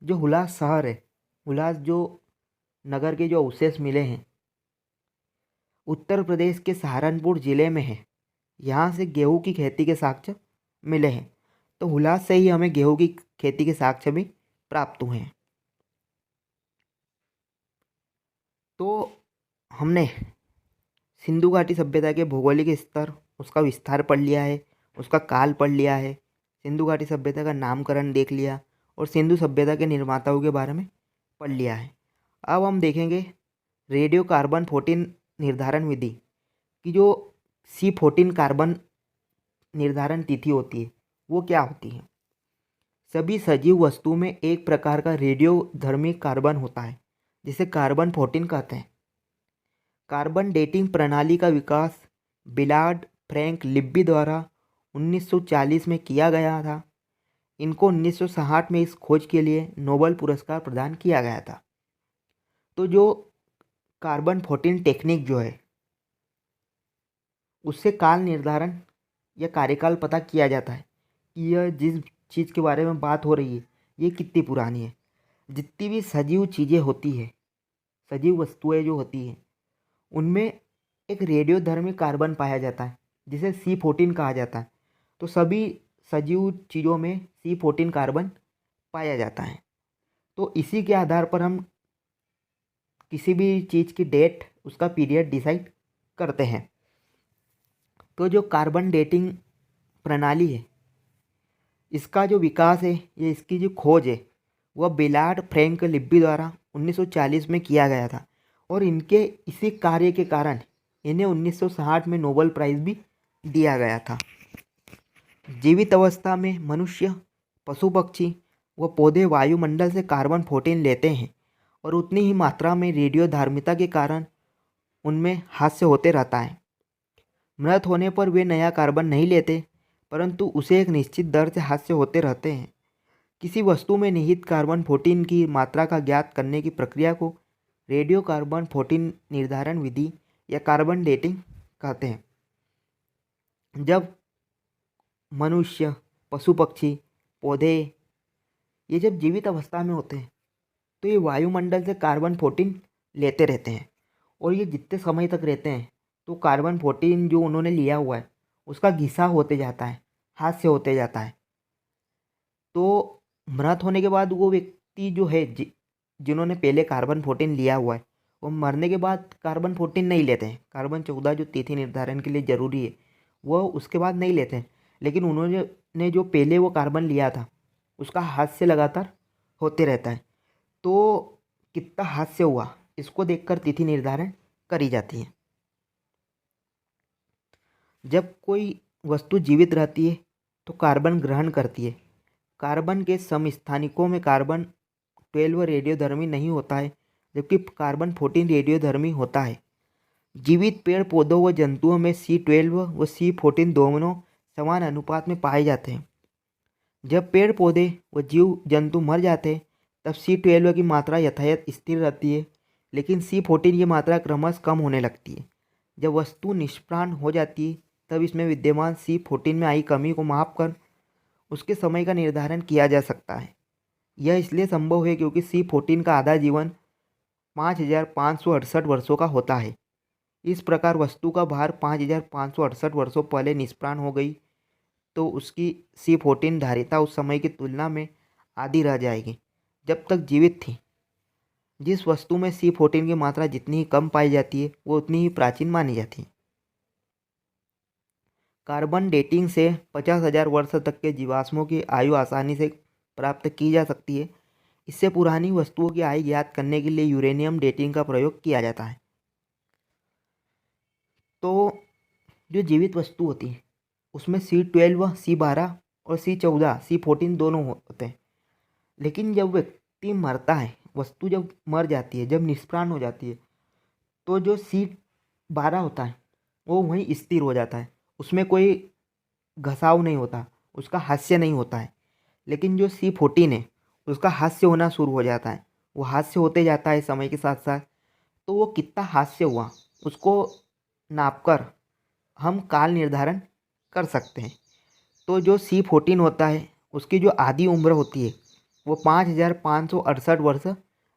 जो हुलास शहर है, हुलास जो नगर के जो अवशेष मिले हैं उत्तर प्रदेश के सहारनपुर जिले में है। यहाँ से गेहूँ की खेती के साक्ष्य मिले हैं। तो हुलास से ही हमें गेहूँ की खेती के साक्ष्य भी प्राप्त हुए हैं। तो हमने सिंधु घाटी सभ्यता के भौगोलिक स्तर, उसका विस्तार पढ़ लिया है, उसका काल पढ़ लिया है, सिंधु घाटी सभ्यता का नामकरण देख लिया और सिंधु सभ्यता के निर्माताओं के बारे में पढ़ लिया है। अब हम देखेंगे रेडियो कार्बन 14 निर्धारण विधि की जो C14 कार्बन निर्धारण तिथि होती है वो क्या होती है। सभी सजीव वस्तु में एक प्रकार का रेडियोधर्मी कार्बन होता है जिसे कार्बन 14 कहते हैं। कार्बन डेटिंग प्रणाली का विकास बिलार्ड फ्रैंक लिब्बी द्वारा 1940 में किया गया था। इनको 1960 में इस खोज के लिए नोबेल पुरस्कार प्रदान किया गया था। तो जो कार्बन 14 टेक्निक जो है उससे काल निर्धारण या कार्यकाल पता किया जाता है कि यह जिस चीज़ के बारे में बात हो रही है ये कितनी पुरानी है। जितनी भी सजीव चीज़ें होती है, सजीव वस्तुएं जो होती हैं, उनमें एक रेडियोधर्मी कार्बन पाया जाता है जिसे C14 कहा जाता है। तो सभी सजीव चीज़ों में C14 कार्बन पाया जाता है। तो इसी के आधार पर हम किसी भी चीज़ की डेट, उसका पीरियड डिसाइड करते हैं। तो जो कार्बन डेटिंग प्रणाली है इसका जो विकास है या इसकी जो खोज है वह बिलार्ड फ्रैंक लिब्बी द्वारा 1940 में किया गया था और इनके इसी कार्य के कारण इन्हें 1960 में नोबेल प्राइज़ भी दिया गया था। जीवित अवस्था में मनुष्य, पशु पक्षी व पौधे वायुमंडल से कार्बन 14 लेते हैं और उतनी ही मात्रा में रेडियोधर्मिता के कारण उनमें हास्य होते रहता है। मृत होने पर वे नया कार्बन नहीं लेते परंतु उसे एक निश्चित दर से हास्य होते रहते हैं। किसी वस्तु में निहित कार्बन 14 की मात्रा का ज्ञात करने की प्रक्रिया को रेडियो कार्बन 14 निर्धारण विधि या कार्बन डेटिंग कहते हैं। जब मनुष्य, पशु पक्षी, पौधे ये जब जीवित अवस्था में होते हैं तो ये वायुमंडल से कार्बन 14 लेते रहते हैं और ये जितने समय तक रहते हैं तो कार्बन 14 जो उन्होंने लिया हुआ है उसका घिसा होते जाता है, हास्य होते जाता है। तो मृत होने के बाद वो व्यक्ति जो है जिन्होंने पहले कार्बन 14 लिया हुआ है वो मरने के बाद कार्बन 14 नहीं लेते हैं। कार्बन 14 जो तिथि निर्धारण के लिए ज़रूरी है वो उसके बाद नहीं लेते हैं, लेकिन उन्होंने जो पहले वो कार्बन लिया था उसका हास्य लगातार होते रहता है। तो कितना हास्य हुआ इसको देखकर तिथि निर्धारण करी जाती है। जब कोई वस्तु जीवित रहती है तो कार्बन ग्रहण करती है। कार्बन के समस्थानिकों में कार्बन 12 रेडियोधर्मी नहीं होता है जबकि कार्बन 14 रेडियोधर्मी होता है। जीवित पेड़ पौधों व जंतुओं में C12 व C14 दोनों समान अनुपात में पाए जाते हैं। जब पेड़ पौधे व जीव जंतु मर जाते हैं तब C12 की मात्रा यथायथ स्थिर रहती है, लेकिन C14 की मात्रा क्रमशः कम होने लगती है। जब वस्तु निष्प्राण हो जाती है तब इसमें विद्यमान C14 में आई कमी को मापकर उसके समय का निर्धारण किया जा सकता है। यह इसलिए संभव है क्योंकि C14 का आधा जीवन 5,568 वर्षों का होता है। इस प्रकार वस्तु का भार 5,568 वर्षों पहले निष्प्राण हो गई तो उसकी C14 धारिता उस समय की तुलना में आधी रह जाएगी जब तक जीवित थी। जिस वस्तु में C14 की मात्रा जितनी ही कम पाई जाती है वो उतनी ही प्राचीन मानी जाती है। कार्बन डेटिंग से 50,000 वर्ष तक के जीवाश्मों की आयु आसानी से प्राप्त की जा सकती है। इससे पुरानी वस्तुओं की आयु ज्ञात करने के लिए यूरेनियम डेटिंग का प्रयोग किया जाता है। तो जो जीवित वस्तु होती है उसमें C12, C12 और C14, C14 दोनों होते हैं। लेकिन जब व्यक्ति मरता है, वस्तु जब मर जाती है, जब निष्प्राण हो जाती है, तो जो C12 होता है वो वहीं स्थिर हो जाता है, उसमें कोई घसाव नहीं होता, उसका हास्य नहीं होता है। लेकिन जो C14 है उसका हास्य होना शुरू हो जाता है, वो हास्य होते जाता है समय के साथ साथ। तो वो कितना हास्य हुआ उसको नापकर हम काल निर्धारण कर सकते हैं। तो जो C14 होता है उसकी जो आधी उम्र होती है वो 5,568 वर्ष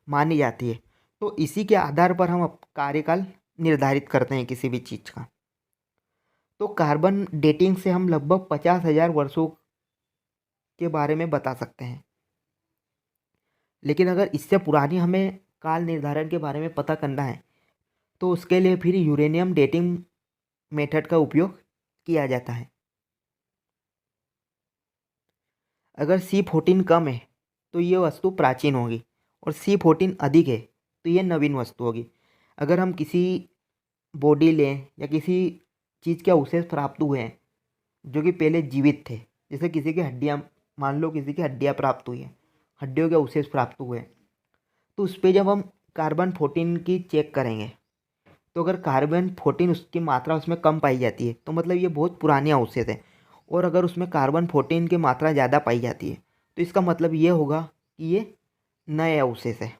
मानी जाती है। तो इसी के आधार पर हम कार्यकाल निर्धारित करते हैं किसी भी चीज़ का। तो कार्बन डेटिंग से हम लगभग 50,000 वर्षों के बारे में बता सकते हैं। लेकिन अगर इससे पुरानी हमें काल निर्धारण के बारे में पता करना है तो उसके लिए फिर यूरेनियम डेटिंग मेथड का उपयोग किया जाता है। अगर C14 कम है तो ये वस्तु प्राचीन होगी और C14 अधिक है तो ये नवीन वस्तु होगी। अगर हम किसी बॉडी लें या किसी चीज़ के अवशेष प्राप्त हुए हैं जो कि पहले जीवित थे, जैसे किसी की हड्डियाँ, मान लो किसी की हड्डियाँ प्राप्त हुई हैं, हड्डियों के अवशेष प्राप्त हुए हैं, तो उस पर जब हम कार्बन 14 की चेक करेंगे तो अगर कार्बन 14 उसकी मात्रा उसमें कम पाई जाती है तो मतलब ये बहुत पुराने अवशेष है। और अगर उसमें कार्बन 14 की मात्रा ज़्यादा पाई जाती है तो इसका मतलब ये होगा कि ये नए अवशेष है।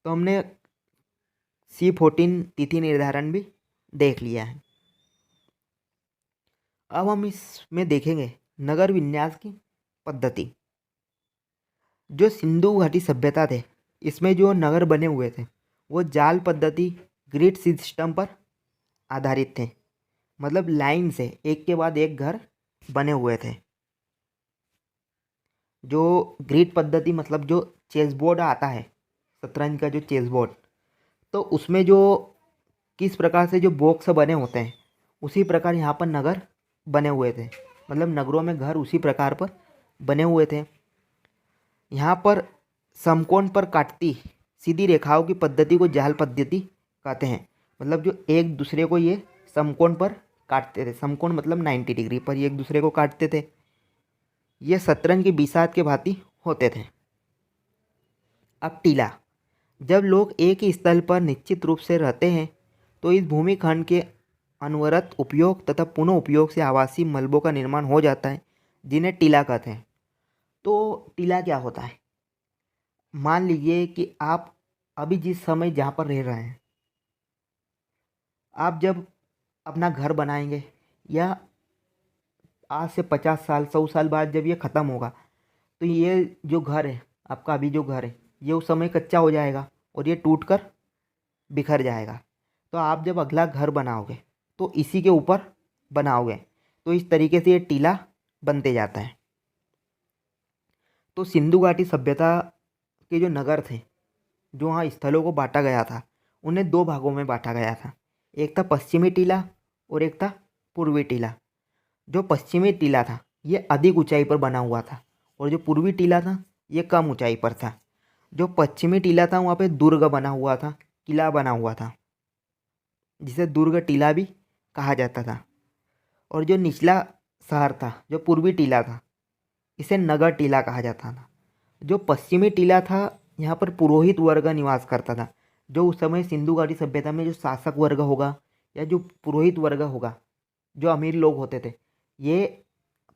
तो हमने C14 तिथि निर्धारण भी देख लिया है। अब हम इसमें देखेंगे नगर विन्यास की पद्धति। जो सिंधु घाटी सभ्यता थे इसमें जो नगर बने हुए थे वो जाल पद्धति, ग्रिड सिस्टम पर आधारित थे। मतलब लाइन से एक के बाद एक घर बने हुए थे। जो ग्रिड पद्धति मतलब जो चेस बोर्ड आता है, शतरंज का जो चेस बोर्ड, तो उसमें जो किस प्रकार से जो बॉक्स बने होते हैं उसी प्रकार यहाँ पर नगर बने हुए थे। मतलब नगरों में घर उसी प्रकार पर बने हुए थे। यहाँ पर समकोण पर काटती सीधी रेखाओं की पद्धति को जाल पद्धति कहते हैं। मतलब जो एक दूसरे को ये समकोण पर काटते थे, समकोण मतलब 90 डिग्री पर ये एक दूसरे को काटते थे। ये शतरंज की बिसात के भांति होते थे। अब टीला, जब लोग एक ही स्थल पर निश्चित रूप से रहते हैं तो इस भूमिखंड के अनवरत उपयोग तथा पुनः उपयोग से आवासीय मलबों का निर्माण हो जाता है जिन्हें टीला कहते हैं। तो टीला क्या होता है? मान लीजिए कि आप अभी जिस समय जहाँ पर रह रहे हैं, आप जब अपना घर बनाएंगे या आज से 50 साल 100 साल बाद जब ये ख़त्म होगा तो ये जो घर है आपका, अभी जो घर है ये उस समय कच्चा हो जाएगा और ये टूट कर बिखर जाएगा। तो आप जब अगला घर बनाओगे तो इसी के ऊपर बनाओगे, तो इस तरीके से ये टीला बनते जाता है। तो सिंधु घाटी सभ्यता के जो नगर थे, जो वहाँ स्थलों को बांटा गया था, उन्हें दो भागों में बांटा गया था। एक था पश्चिमी टीला और एक था पूर्वी टीला। जो पश्चिमी टीला था ये अधिक ऊंचाई पर बना हुआ था और जो पूर्वी टीला था ये कम ऊंचाई पर था। जो पश्चिमी टीला था वहाँ पे दुर्ग बना हुआ था, किला बना हुआ था, जिसे दुर्ग टीला भी कहा जाता था। और जो निचला शहर था, जो पूर्वी टीला था, इसे नगर टीला कहा जाता था। जो पश्चिमी टीला था यहाँ पर पुरोहित वर्ग निवास करता था। जो उस समय सिंधु घाटी सभ्यता में जो शासक वर्ग होगा या जो पुरोहित वर्ग होगा, जो अमीर लोग होते थे, ये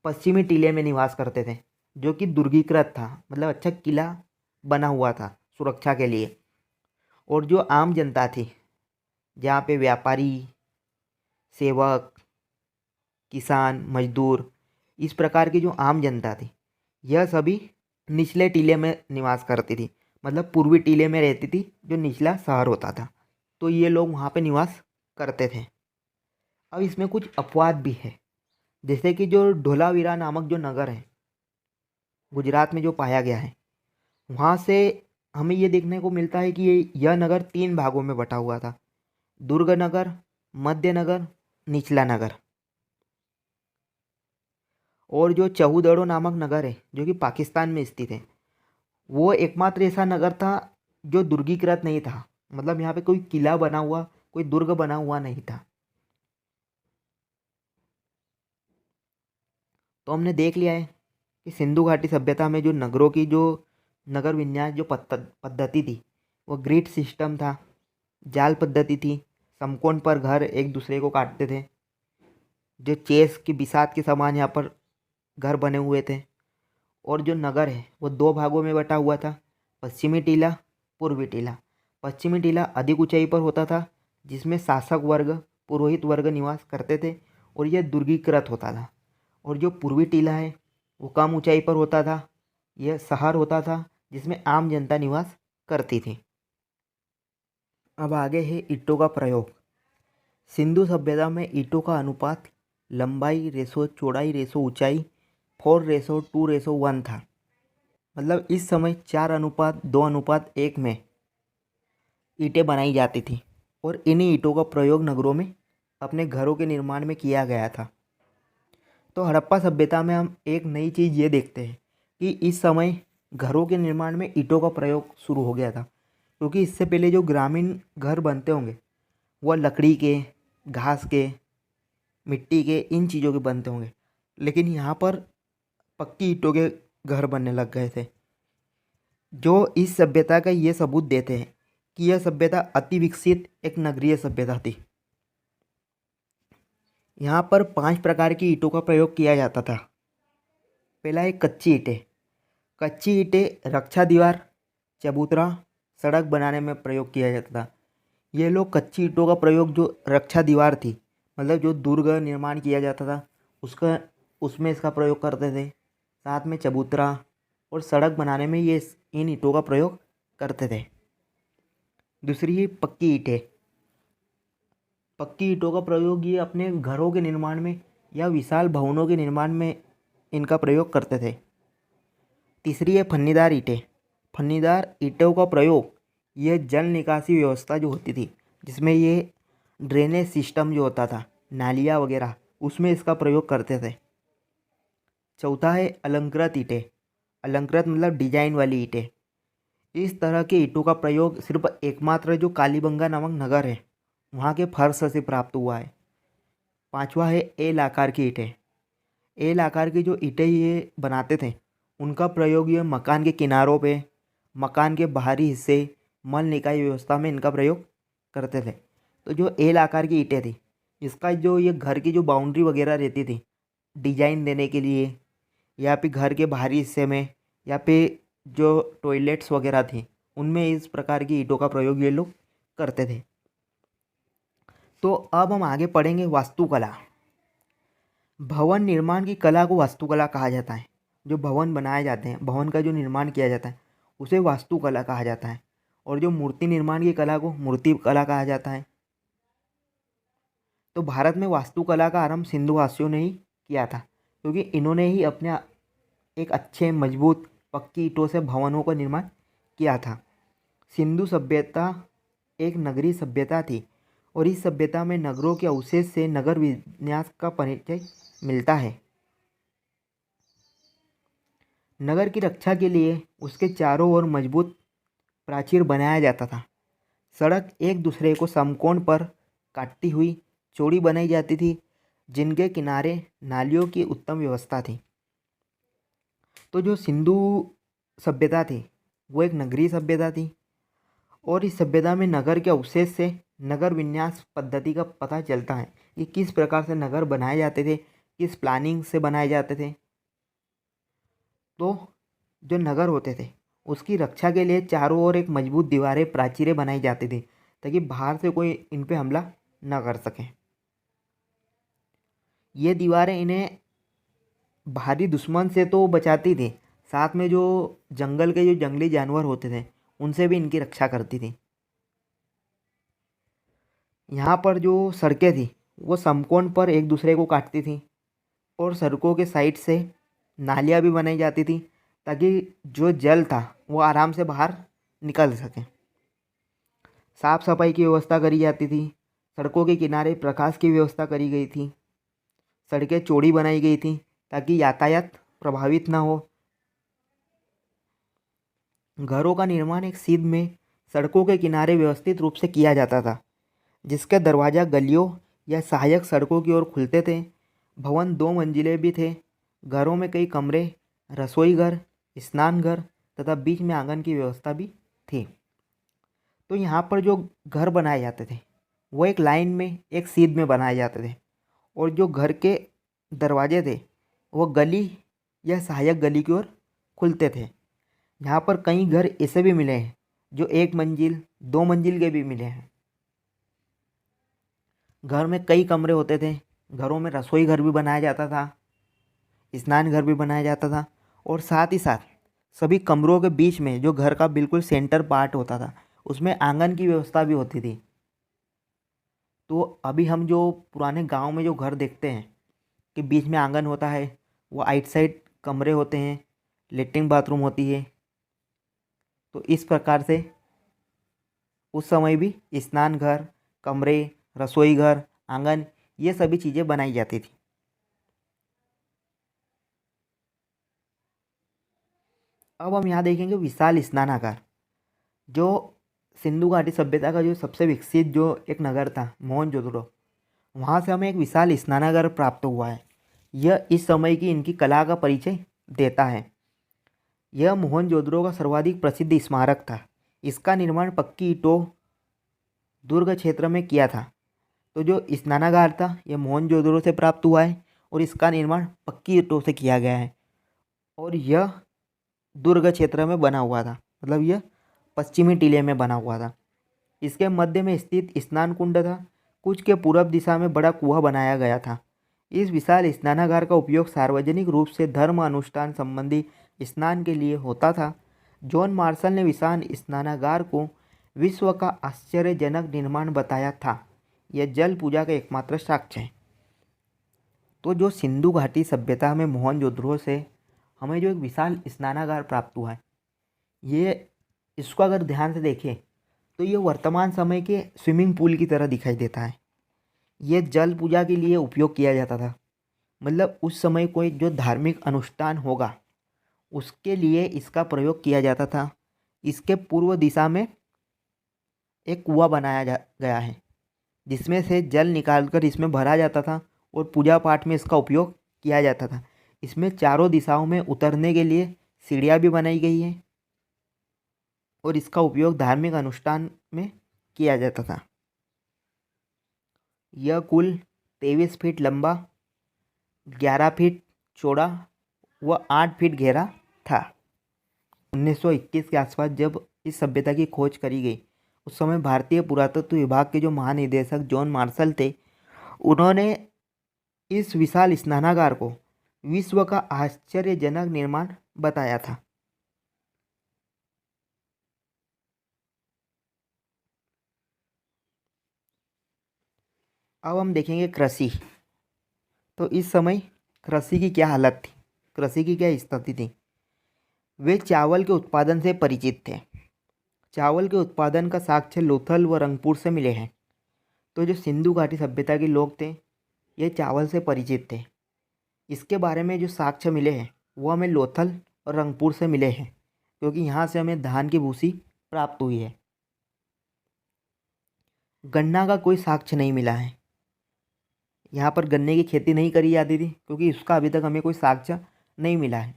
पश्चिमी टीले में निवास करते थे, जो कि दुर्गीकृत था, मतलब अच्छा किला बना हुआ था सुरक्षा के लिए। और जो आम जनता थी, जहाँ पे व्यापारी, सेवक, किसान, मजदूर इस प्रकार की जो आम जनता थी यह सभी निचले टीले में निवास करती थी, मतलब पूर्वी टीले में रहती थी जो निचला शहर होता था, तो ये लोग वहाँ पे निवास करते थे। अब इसमें कुछ अपवाद भी है, जैसे कि जो ढोलावीरा नामक जो नगर है गुजरात में जो पाया गया है, वहाँ से हमें ये देखने को मिलता है कि यह नगर 3 भागों में बटा हुआ था, दुर्ग नगर, मध्य नगर, निचला नगर। और जो चहुदड़ो नामक नगर है जो कि पाकिस्तान में स्थित है, वो एकमात्र ऐसा नगर था जो दुर्गीकृत नहीं था, मतलब यहाँ पे कोई किला बना हुआ, कोई दुर्ग बना हुआ नहीं था। तो हमने देख लिया है कि सिंधु घाटी सभ्यता में जो नगरों की जो नगर विन्यास जो पद्धति थी वो ग्रिड सिस्टम था, जाल पद्धति थी, समकोण पर घर एक दूसरे को काटते थे, जो चेस की बिसात के समान यहाँ पर घर बने हुए थे। और जो नगर है वो 2 भागों में बटा हुआ था, पश्चिमी टीला, पूर्वी टीला। पश्चिमी टीला अधिक ऊंचाई पर होता था जिसमें शासक वर्ग, पुरोहित वर्ग निवास करते थे और यह दुर्गीकृत होता था। और जो पूर्वी टीला है वो कम ऊंचाई पर होता था, यह शहर होता था जिसमें आम जनता निवास करती थी। अब आगे है ईंटों का प्रयोग। सिंधु सभ्यता में ईंटों का अनुपात लंबाई रेशो चौड़ाई रेशो ऊंचाई 4:2:1 था, मतलब इस समय 4:2:1 में ईंटें बनाई जाती थी और इन्हीं ईंटों का प्रयोग नगरों में अपने घरों के निर्माण में किया गया था। तो हड़प्पा सभ्यता में हम एक नई चीज़ ये देखते हैं कि इस समय घरों के निर्माण में ईंटों का प्रयोग शुरू हो गया था, क्योंकि इससे पहले जो ग्रामीण घर बनते होंगे वह लकड़ी के, घास के, मिट्टी के, इन चीज़ों के बनते होंगे, लेकिन यहाँ पर पक्की ईंटों के घर बनने लग गए थे, जो इस सभ्यता का ये सबूत देते हैं कि यह सभ्यता अति विकसित एक नगरीय सभ्यता थी। यहाँ पर 5 प्रकार की ईंटों का प्रयोग किया जाता था। पहला है कच्ची ईंटें। कच्ची ईंटें रक्षा दीवार, चबूतरा, सड़क बनाने में प्रयोग किया जाता था। ये लोग कच्ची ईंटों का प्रयोग जो रक्षा दीवार थी, मतलब जो दुर्ग निर्माण किया जाता था उसमें इसका प्रयोग करते थे, साथ में चबूतरा और सड़क बनाने में ये इन ईंटों का प्रयोग करते थे। दूसरी है पक्की ईंटें। पक्की ईंटों का प्रयोग ये अपने घरों के निर्माण में या विशाल भवनों के निर्माण में इनका प्रयोग करते थे। तीसरी है फन्नीदार ईंटें। फन्नीदार ईंटों का प्रयोग ये जल निकासी व्यवस्था जो होती थी, जिसमें ये ड्रेनेज सिस्टम जो होता था, नालियाँ वगैरह, उसमें इसका प्रयोग करते थे। चौथा है अलंकृत ईंटें। अलंकृत मतलब डिजाइन वाली ईंटें। इस तरह के ईंटों का प्रयोग सिर्फ एकमात्र जो कालीबंगा नामक नगर है वहाँ के फर्श से प्राप्त हुआ है। पांचवा है एल आकार की ईंटें। एल आकार की जो ईंटें ये बनाते थे उनका प्रयोग ये मकान के किनारों पे, मकान के बाहरी हिस्से, मल निकाय व्यवस्था में इनका प्रयोग करते थे। तो जो एल आकार की ईंटें थी, इसका जो ये घर की जो बाउंड्री वगैरह रहती थी डिजाइन देने के लिए, या फिर घर के बाहरी हिस्से में, या फिर जो टॉयलेट्स वगैरह थी उनमें इस प्रकार की ईंटों का प्रयोग ये लोग करते थे। तो अब हम आगे पढ़ेंगे वास्तुकला। भवन निर्माण की कला को वास्तुकला कहा जाता है। जो भवन बनाए जाते हैं, भवन का जो निर्माण किया जाता है उसे वास्तुकला कहा जाता है। और जो मूर्ति निर्माण की कला को मूर्ति कला कहा जाता है। तो भारत में वास्तुकला का आरंभ सिंधुवासियों ने ही किया था, क्योंकि इन्होंने ही अपने एक अच्छे मजबूत पक्की ईंटों से भवनों का निर्माण किया था। सिंधु सभ्यता एक नगरीय सभ्यता थी और इस सभ्यता में नगरों के अवशेष से नगर विन्यास का परिचय मिलता है। नगर की रक्षा के लिए उसके चारों ओर मजबूत प्राचीर बनाया जाता था। सड़क एक दूसरे को समकोण पर काटती हुई चौड़ी बनाई जाती थी, जिनके किनारे नालियों की उत्तम व्यवस्था थी। तो जो सिंधु सभ्यता थी वो एक नगरीय सभ्यता थी और इस सभ्यता में नगर के अवशेष से नगर विन्यास पद्धति का पता चलता है कि किस प्रकार से नगर बनाए जाते थे, किस प्लानिंग से बनाए जाते थे। तो जो नगर होते थे उसकी रक्षा के लिए चारों ओर एक मजबूत दीवारें प्राचीरें बनाई जाती थी, ताकि बाहर से कोई इन पे हमला न कर सके। ये दीवारें इन्हें भारी दुश्मन से तो बचाती थी, साथ में जो जंगल के जो जंगली जानवर होते थे उनसे भी इनकी रक्षा करती थी। यहाँ पर जो सड़कें थी वो समकोण पर एक दूसरे को काटती थी और सड़कों के साइड से नालियाँ भी बनाई जाती थी ताकि जो जल था वो आराम से बाहर निकल सके। साफ सफाई की व्यवस्था करी जाती थी। सड़कों के किनारे प्रकाश की व्यवस्था करी गई थी। सड़कें चौड़ी बनाई गई थी ताकि यातायात प्रभावित ना हो। घरों का निर्माण एक सीध में सड़कों के किनारे व्यवस्थित रूप से किया जाता था, जिसके दरवाज़ा गलियों या सहायक सड़कों की ओर खुलते थे। भवन 2 मंजिले भी थे। घरों में कई कमरे, रसोई घर, स्नान घर तथा बीच में आंगन की व्यवस्था भी थी। तो यहाँ पर जो घर बनाए जाते थे वो एक लाइन में एक सीध में बनाए जाते थे और जो घर के दरवाजे थे वो गली या सहायक गली की ओर खुलते थे। यहाँ पर कई घर ऐसे भी मिले हैं जो 1 मंजिल 2 मंजिल के भी मिले हैं। घर में कई कमरे होते थे। घरों में रसोई घर भी बनाया जाता था, स्नान घर भी बनाया जाता था और साथ ही साथ सभी कमरों के बीच में जो घर का बिल्कुल सेंटर पार्ट होता था उसमें आंगन की व्यवस्था भी होती थी। तो अभी हम जो पुराने गांव में जो घर देखते हैं कि बीच में आंगन होता है, वो आइट साइड कमरे होते हैं, लेटरिन बाथरूम होती है। तो इस प्रकार से उस समय भी स्नान घर, कमरे, रसोई घर, आंगन ये सभी चीज़ें बनाई जाती थी। अब हम यहाँ देखेंगे विशाल स्नानागार, जो सिंधु घाटी सभ्यता का जो सबसे विकसित जो एक नगर था मोहनजोदड़ो, वहाँ से हमें एक विशाल स्नानागार प्राप्त हुआ है। यह इस समय की इनकी कला का परिचय देता है। यह मोहनजोदड़ो का सर्वाधिक प्रसिद्ध स्मारक था। इसका निर्माण पक्की ईंटों दुर्ग क्षेत्र में किया था। तो जो स्नानागार था यह मोहनजोदड़ो से प्राप्त हुआ है और इसका निर्माण पक्की ईंटों से किया गया है और यह दुर्ग क्षेत्र में बना हुआ था, मतलब यह पश्चिमी टीले में बना हुआ था। इसके मध्य में स्थित स्नान कुंड था। कुछ के पूर्व दिशा में बड़ा कुआं बनाया गया था। इस विशाल स्नानागार का उपयोग सार्वजनिक रूप से धर्म अनुष्ठान संबंधी स्नान के लिए होता था। जॉन मार्शल ने विशाल स्नानागार को विश्व का आश्चर्यजनक निर्माण बताया था। यह जल पूजा का एकमात्र साक्ष्य है। तो जो सिंधु घाटी सभ्यता में मोहनजोदड़ो से हमें जो एक विशाल स्नानागार प्राप्त हुआ है, ये इसको अगर ध्यान से देखें तो ये वर्तमान समय के स्विमिंग पूल की तरह दिखाई देता है। ये जल पूजा के लिए उपयोग किया जाता था। मतलब उस समय कोई जो धार्मिक अनुष्ठान होगा उसके लिए इसका प्रयोग किया जाता था। इसके पूर्व दिशा में एक कुआं बनाया गया है जिसमें से जल निकालकर इसमें भरा जाता था और पूजा पाठ में इसका उपयोग किया जाता था। इसमें चारों दिशाओं में उतरने के लिए सीढ़ियाँ भी बनाई गई हैं और इसका उपयोग धार्मिक अनुष्ठान में किया जाता था। यह कुल 23 फीट लंबा, 11 फीट चौड़ा व 8 फीट गहरा था। 1921 के आसपास जब इस सभ्यता की खोज करी गई उस समय भारतीय पुरातत्व विभाग के जो महानिदेशक जॉन मार्शल थे, उन्होंने इस विशाल स्नानागार को विश्व का आश्चर्यजनक निर्माण बताया था। अब हम देखेंगे कृषि। तो इस समय कृषि की क्या हालत थी, कृषि की क्या स्थिति थी। वे चावल के उत्पादन से परिचित थे। चावल के उत्पादन का साक्ष्य लोथल व रंगपुर से मिले हैं। तो जो सिंधु घाटी सभ्यता के लोग थे ये चावल से परिचित थे। इसके बारे में जो साक्ष्य मिले हैं वो हमें लोथल और रंगपुर से मिले हैं, क्योंकि यहाँ से हमें धान की भूसी प्राप्त हुई है। गन्ना का कोई साक्ष्य नहीं मिला है। यहाँ पर गन्ने की खेती नहीं करी जाती थी क्योंकि उसका अभी तक हमें कोई साक्ष्य नहीं मिला है।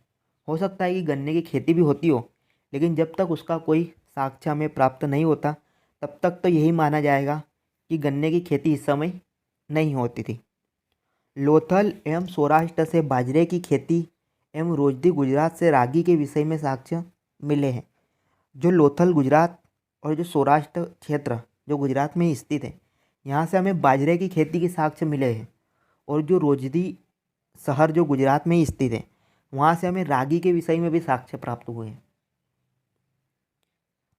हो सकता है कि गन्ने की खेती भी होती हो, लेकिन जब तक उसका कोई साक्ष्य हमें प्राप्त नहीं होता तब तक तो यही माना जाएगा कि गन्ने की खेती इस समय नहीं होती थी। लोथल एवं सौराष्ट्र से बाजरे की खेती एवं रोजदी गुजरात से रागी के विषय में साक्ष्य मिले हैं। जो लोथल गुजरात और जो सौराष्ट्र क्षेत्र जो गुजरात में स्थित है, यहाँ से हमें बाजरे की खेती के साक्ष्य मिले हैं और जो रोजदी शहर जो गुजरात में ही स्थित है, वहाँ से हमें रागी के विषय में भी साक्ष्य प्राप्त हुए हैं।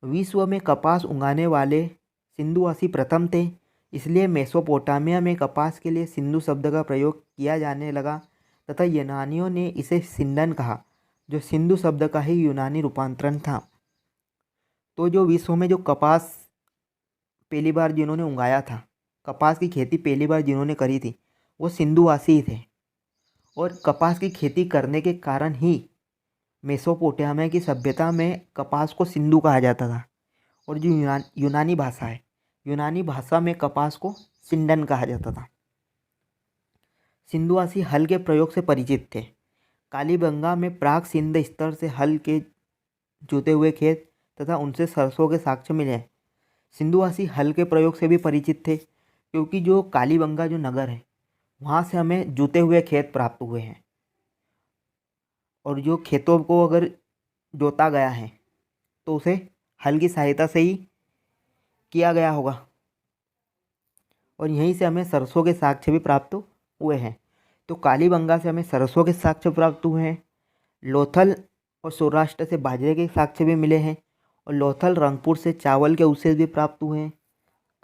विश्व में कपास उगाने वाले सिंधुवासी प्रथम थे, इसलिए मेसोपोटामिया में कपास के लिए सिंधु शब्द का प्रयोग किया जाने लगा तथा यूनानियों ने इसे सिंडन कहा, जो सिंधु शब्द का ही यूनानी रूपांतरण था। तो जो विश्व में जो कपास पहली बार जिन्होंने उगाया था, कपास की खेती पहली बार जिन्होंने करी थी, वो सिंधुवासी ही थे। और कपास की खेती करने के कारण ही मेसोपोटामिया की सभ्यता में कपास को सिंधु कहा जाता था। और जो यूनानी भाषा है, यूनानी भाषा में कपास को सिंडन कहा जाता था। सिंधुवासी हल के प्रयोग से परिचित थे। कालीबंगा में प्राक सिंध स्तर से हल के जोते हुए खेत तथा उनसे सरसों के साक्ष्य मिले हैं। सिंधुवासी हल के प्रयोग से भी परिचित थे, क्योंकि जो कालीबंगा जो नगर है, वहाँ से हमें जोते हुए खेत प्राप्त हुए हैं। और जो खेतों को अगर जोता गया है तो उसे हल की सहायता से ही किया गया होगा। और यहीं से हमें सरसों के साक्ष्य भी प्राप्त हुए हैं। तो कालीबंगा से हमें सरसों के साक्ष्य प्राप्त हुए हैं। लोथल और सौराष्ट्र से बाजरे के साक्ष्य भी मिले हैं। और लोथल रंगपुर से चावल के अवशेष भी प्राप्त हुए हैं।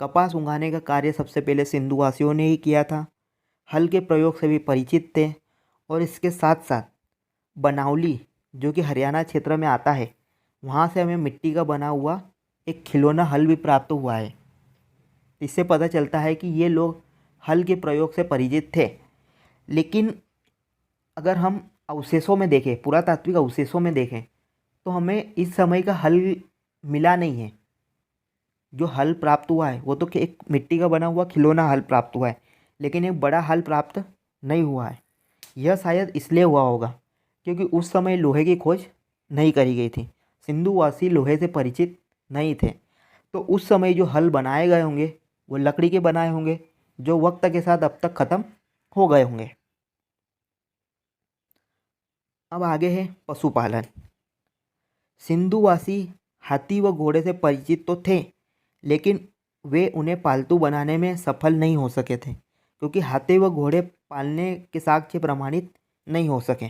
कपास उगाने का कार्य सबसे पहले सिंधुवासियों ने ही किया था। हल के प्रयोग से भी परिचित थे। और इसके साथ साथ बनावली, जो कि हरियाणा क्षेत्र में आता है, वहाँ से हमें मिट्टी का बना हुआ एक खिलौना हल भी प्राप्त हुआ है। इससे पता चलता है कि ये लोग हल के प्रयोग से परिचित थे। लेकिन अगर हम अवशेषों में देखें, पुरातात्विक अवशेषों में देखें, तो हमें इस समय का हल मिला नहीं है। जो हल प्राप्त हुआ है वो तो एक मिट्टी का बना हुआ खिलौना हल प्राप्त हुआ है, लेकिन एक बड़ा हल प्राप्त नहीं हुआ है। यह शायद इसलिए हुआ होगा क्योंकि उस समय लोहे की खोज नहीं करी गई थी। सिंधुवासी लोहे से परिचित नहीं थे। तो उस समय जो हल बनाए गए होंगे वो लकड़ी के बनाए होंगे, जो वक्त के साथ अब तक ख़त्म हो गए होंगे। अब आगे है पशुपालन। सिंधुवासी हाथी व घोड़े से परिचित तो थे, लेकिन वे उन्हें पालतू बनाने में सफल नहीं हो सके थे, क्योंकि हाथी व घोड़े पालने के साक्ष्य प्रमाणित नहीं हो सके।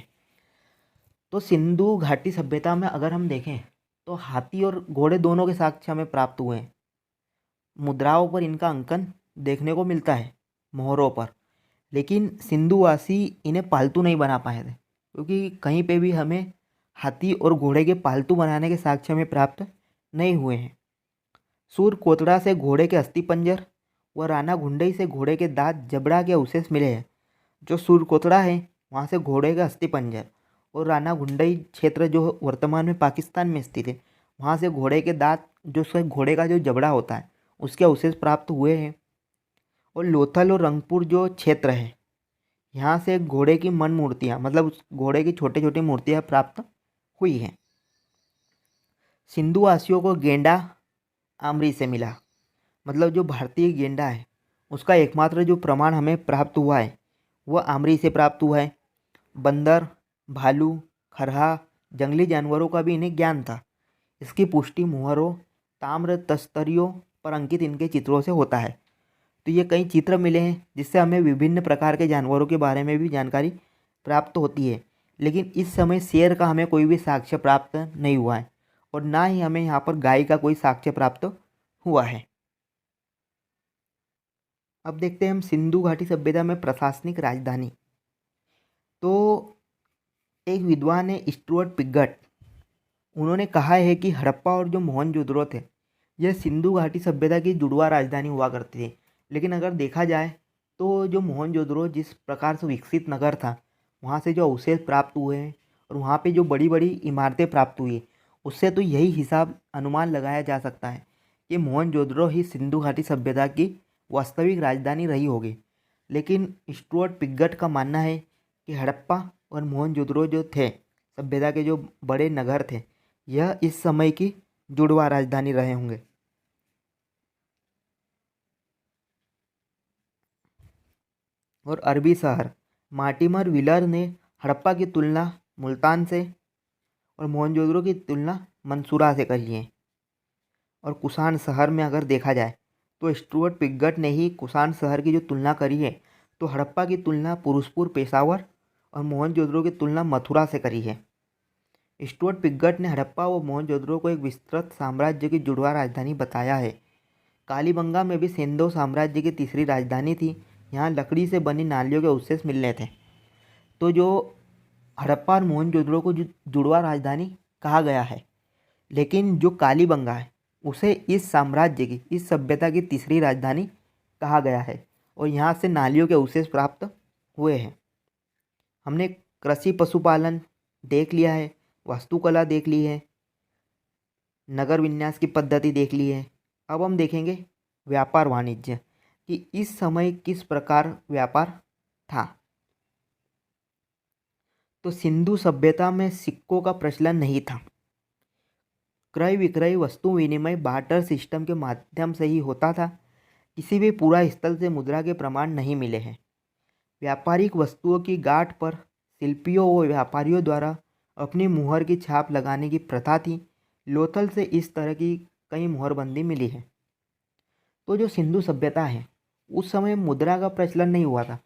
तो सिंधु घाटी सभ्यता में अगर हम देखें तो हाथी और घोड़े दोनों के साक्ष्य हमें प्राप्त हुए हैं। मुद्राओं पर इनका अंकन देखने को मिलता है, मोहरों पर। लेकिन सिंधुवासी इन्हें पालतू नहीं बना पाए थे, क्योंकि कहीं पे भी हमें हाथी और घोड़े के पालतू बनाने के साक्ष्य हमें प्राप्त नहीं हुए हैं। सूर कोतड़ा से घोड़े के अस्थिपंजर व राणा घुंडई से घोड़े के दांत जबड़ा के अवशेष मिले हैं। जो सूर कोतड़ा है वहाँ से घोड़े का अस्थिपंजर, और राणा घुंडई क्षेत्र जो वर्तमान में पाकिस्तान में स्थित है, वहाँ से घोड़े के दांत, जो उसका घोड़े का जो जबड़ा होता है, उसके अवशेष प्राप्त हुए हैं। और लोथल और रंगपुर जो क्षेत्र है, यहाँ से घोड़े की मन मूर्तियाँ, मतलब उस घोड़े की छोटी छोटी मूर्तियाँ प्राप्त हुई हैं। सिंधुवासियों को गेंडा आमरी से मिला, मतलब जो भारतीय गेंडा है उसका एकमात्र जो प्रमाण हमें प्राप्त हुआ है वह आमरी से प्राप्त हुआ है। बंदर, भालू, खरहा, जंगली जानवरों का भी इन्हें ज्ञान था। इसकी पुष्टि मोहरों, ताम्र तस्तरियों पर अंकित इनके चित्रों से होता है। तो ये कई चित्र मिले हैं जिससे हमें विभिन्न प्रकार के जानवरों के बारे में भी जानकारी प्राप्त होती है। लेकिन इस समय शेर का हमें कोई भी साक्ष्य प्राप्त नहीं हुआ है, और ना ही हमें यहाँ पर गाय का कोई साक्ष्य प्राप्त हुआ है। अब देखते हैं हम सिंधु घाटी सभ्यता में प्रशासनिक राजधानी। तो एक विद्वान है स्टुअर्ट पिगट, उन्होंने कहा है कि हड़प्पा और जो मोहनजोदड़ो थे, यह सिंधु घाटी सभ्यता की जुड़वा राजधानी हुआ करती थी। लेकिन अगर देखा जाए तो जो मोहनजोदड़ो जिस प्रकार से विकसित नगर था, वहाँ से जो अवशेष प्राप्त हुए हैं और वहाँ पे जो बड़ी बड़ी इमारतें प्राप्त हुई, उससे तो यही हिसाब अनुमान लगाया जा सकता है कि मोहनजोदड़ो ही सिंधु घाटी सभ्यता की वास्तविक राजधानी रही होगी। लेकिन स्टुअर्ट पिगट का मानना है कि हड़प्पा और मोहनजोदड़ो जो थे, सभ्यता के जो बड़े नगर थे, यह इस समय की जुड़वा राजधानी रहे होंगे। और अरबी शहर मार्टिमर व्हीलर ने हड़प्पा की तुलना मुल्तान से और मोहनजोदड़ो की तुलना मंसूरा से करी है। और कुषाण शहर में अगर देखा जाए तो स्टुअर्ट पिगट ने ही कुषाण शहर की जो तुलना करी है, तो हड़प्पा की तुलना पुरुषपुर, पेशावर और मोहनजोदड़ो की तुलना मथुरा से करी है। स्टुअर्ट पिगट ने हड़प्पा व मोहनजोदड़ो को एक विस्तृत साम्राज्य की जुड़वा राजधानी बताया है। कालीबंगा में भी सिंधु साम्राज्य की तीसरी राजधानी थी। यहाँ लकड़ी से बनी नालियों के अवशेष मिलने थे। तो जो हड़प्पा और मोहनजोदड़ो को जो जुड़वा राजधानी कहा गया है, लेकिन जो कालीबंगा है उसे इस साम्राज्य की, इस सभ्यता की तीसरी राजधानी कहा गया है। और यहाँ से नालियों के अवशेष प्राप्त हुए हैं। हमने कृषि पशुपालन देख लिया है, वास्तुकला देख ली है, नगर विन्यास की पद्धति देख ली है। अब हम देखेंगे व्यापार वाणिज्य कि इस समय किस प्रकार व्यापार था। तो सिंधु सभ्यता में सिक्कों का प्रचलन नहीं था। क्रय विक्रय वस्तु विनिमय बार्टर सिस्टम के माध्यम से ही होता था। किसी भी पूरा स्थल से मुद्रा के प्रमाण नहीं मिले हैं। व्यापारिक वस्तुओं की गांठ पर शिल्पियों व व्यापारियों द्वारा अपनी मुहर की छाप लगाने की प्रथा थी। लोथल से इस तरह की कई मुहरबंदी मिली है। तो जो सिंधु सभ्यता है उस समय मुद्रा का प्रचलन नहीं हुआ था।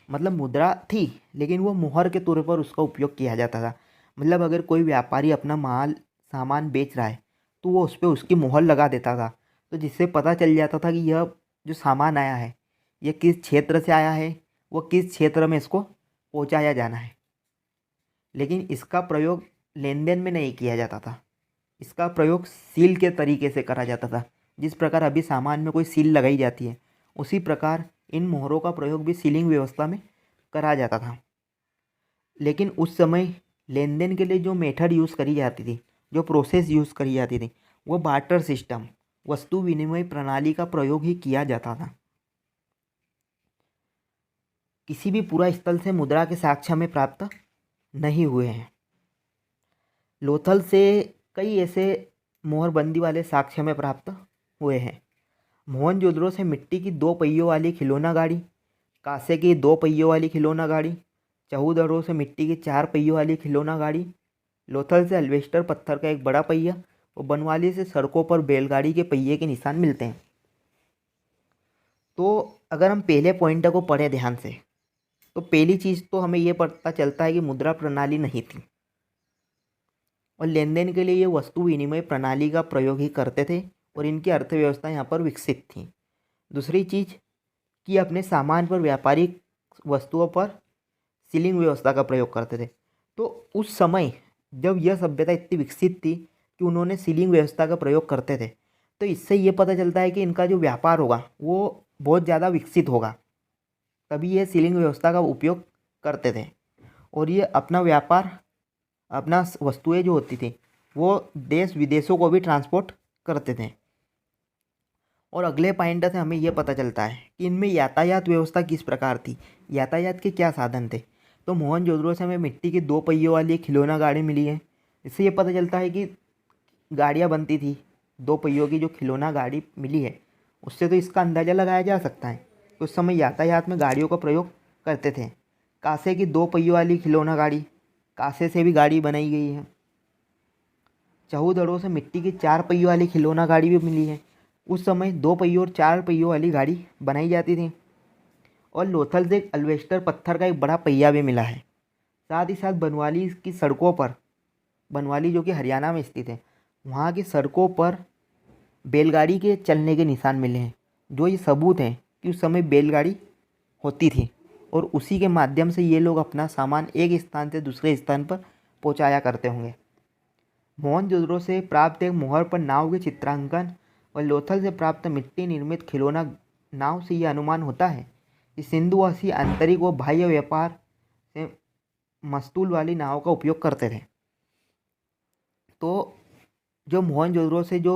मतलब मुद्रा थी लेकिन वो मुहर के तौर पर उसका उपयोग किया जाता था। मतलब अगर कोई व्यापारी अपना माल सामान बेच रहा है तो वो उस पर उसकी मुहर लगा देता था, तो जिससे पता चल जाता था कि यह जो सामान आया है यह किस क्षेत्र से आया है, वो किस क्षेत्र में इसको पहुंचाया जाना है। लेकिन इसका प्रयोग लेन देन में नहीं किया जाता था। इसका प्रयोग सील के तरीके से करा जाता था। जिस प्रकार अभी सामान में कोई सील लगाई जाती है उसी प्रकार इन मोहरों का प्रयोग भी सीलिंग व्यवस्था में करा जाता था। लेकिन उस समय लेन देन के लिए जो मेथड यूज़ करी जाती थी, जो प्रोसेस यूज़ करी जाती थी, वो बार्टर सिस्टम, वस्तु विनिमय प्रणाली का प्रयोग ही किया जाता था। किसी भी पूरा स्थल से मुद्रा के साक्ष्य हमें प्राप्त नहीं हुए हैं। लोथल से कई ऐसे मोहरबंदी वाले साक्ष्य हमें प्राप्त हुए हैं। मोहनजोदड़ो से मिट्टी की 2 पहियों वाली खिलौना गाड़ी, कांसे की 2 पहियों वाली खिलौना गाड़ी, चौहदरो से मिट्टी की 4 पहियों वाली खिलौना गाड़ी, लोथल से अल्वेस्टर पत्थर का एक बड़ा पहिया और बनवाली से सड़कों पर बैलगाड़ी के पहिए के निशान मिलते हैं। तो अगर हम पहले पॉइंट को पढ़ें ध्यान से तो पहली चीज़ तो हमें ये पता चलता है कि मुद्रा प्रणाली नहीं थी और लेन देन के लिए ये वस्तु विनिमय प्रणाली का प्रयोग ही करते थे और इनकी अर्थव्यवस्था यहाँ पर विकसित थी। दूसरी चीज़ कि अपने सामान पर व्यापारिक वस्तुओं पर सीलिंग व्यवस्था का प्रयोग करते थे। तो उस समय जब यह सभ्यता इतनी विकसित थी कि उन्होंने सीलिंग व्यवस्था का प्रयोग करते थे, तो इससे ये पता चलता है कि इनका जो व्यापार होगा वो बहुत ज़्यादा विकसित होगा। तभी ये सीलिंग व्यवस्था का उपयोग करते थे और ये अपना व्यापार, अपना वस्तुएं जो होती थी वो देश विदेशों को भी ट्रांसपोर्ट करते थे। और अगले पॉइंट से हमें यह पता चलता है कि इनमें यातायात व्यवस्था किस प्रकार थी, यातायात के क्या साधन थे। तो मोहनजोदड़ो से हमें मिट्टी की 2 पहियों वाली खिलौना गाड़ी मिली है। इससे ये पता चलता है कि गाड़ियाँ बनती थी। 2 पहियों की जो खिलौना गाड़ी मिली है उससे तो इसका अंदाज़ा लगाया जा सकता है कि उस समय यातायात में गाड़ियों का प्रयोग करते थे। कांसे की 2 पहियों वाली खिलौना गाड़ी, कांसे से भी गाड़ी बनाई गई है। चौहदरो से मिट्टी की 4 पहियों वाली खिलौना गाड़ी भी मिली है। उस समय 2 पहियों और 4 पहियों वाली गाड़ी बनाई जाती थी। और लोथल से अल्वेस्टर पत्थर का एक बड़ा पहिया भी मिला है। साथ ही साथ बनवाली की सड़कों पर, बनवाली जो कि हरियाणा में स्थित है, वहाँ की सड़कों पर बैलगाड़ी के चलने के निशान मिले हैं, जो ये सबूत हैं कि उस समय बैलगाड़ी होती थी और उसी के माध्यम से ये लोग अपना सामान एक स्थान से दूसरे स्थान पर पहुँचाया करते होंगे। मोहनजोदड़ो से प्राप्त एक मोहर पर नाव के चित्रांकन और लोथल से प्राप्त मिट्टी निर्मित खिलौना नाव से यह अनुमान होता है कि सिंधुवासी आंतरिक व बाह्य व्यापार से मस्तूल वाली नाव का उपयोग करते थे। तो जो मोहनजोदड़ो से जो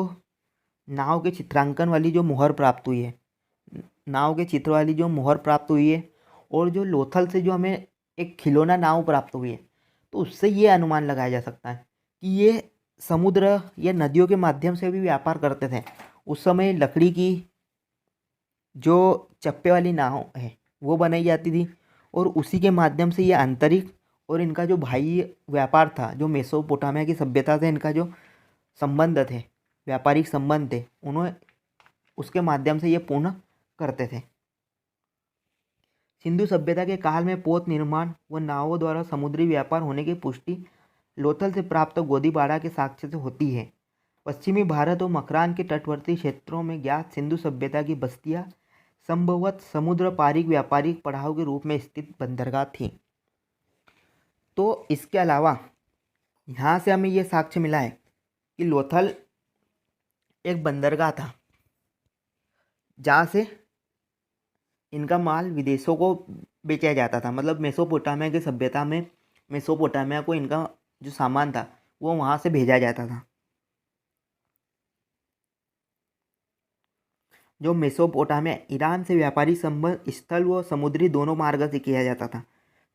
नाव के चित्रांकन वाली जो मोहर प्राप्त हुई है, नाव के चित्र वाली जो मोहर प्राप्त हुई है, और जो लोथल से जो हमें एक खिलौना नाव प्राप्त हुई है, तो उससे ये अनुमान लगाया जा सकता है कि ये समुद्र या नदियों के माध्यम से भी व्यापार करते थे। उस समय लकड़ी की जो चप्पे वाली नाव है वो बनाई जाती थी और उसी के माध्यम से ये आंतरिक और इनका जो बाह्य व्यापार था, जो मेसोपोटामिया की सभ्यता से इनका जो संबंध थे, व्यापारिक संबंध थे, उन्होंने उसके माध्यम से ये पूर्ण करते थे। सिंधु सभ्यता के काल में पोत निर्माण व नावों द्वारा समुद्री व्यापार होने की पुष्टि लोथल से प्राप्त गोदीबाड़ा के साक्ष्य से होती है। पश्चिमी भारत और मकरान के तटवर्ती क्षेत्रों में ज्ञात सिंधु सभ्यता की बस्तियां संभवतः समुद्र पारिक व्यापारिक पड़ाव के रूप में स्थित बंदरगाह थीं। तो इसके अलावा यहाँ से हमें ये साक्ष्य मिला है कि लोथल एक बंदरगाह था जहाँ से इनका माल विदेशों को बेचा जाता था। मतलब मेसोपोटामिया की सभ्यता में मेसोपोटामिया को इनका जो सामान था वो वहाँ से भेजा जाता था। जो मेसोपोटामिया ईरान से व्यापारी संबंध स्थल व समुद्री दोनों मार्ग से किया जाता था।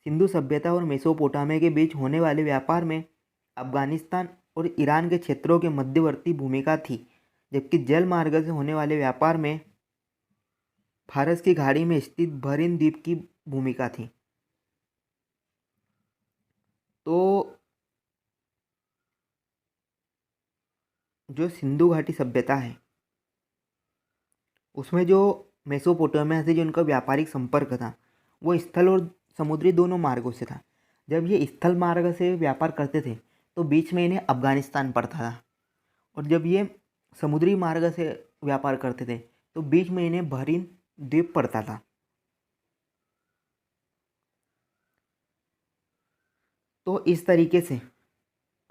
सिंधु सभ्यता और मेसोपोटामिया के बीच होने वाले व्यापार में अफगानिस्तान और ईरान के क्षेत्रों के मध्यवर्ती भूमिका थी, जबकि जल मार्ग से होने वाले व्यापार में फारस की खाड़ी में स्थित बहरीन द्वीप की भूमिका थी। तो जो सिंधु घाटी सभ्यता है उसमें जो मेसोपोटामिया से जो उनका व्यापारिक संपर्क था वो स्थल और समुद्री दोनों मार्गों से था। जब ये स्थल मार्ग से व्यापार करते थे तो बीच में इन्हें अफगानिस्तान पड़ता था, और जब ये समुद्री मार्ग से व्यापार करते थे तो बीच में इन्हें बहरीन द्वीप पड़ता था। तो इस तरीके से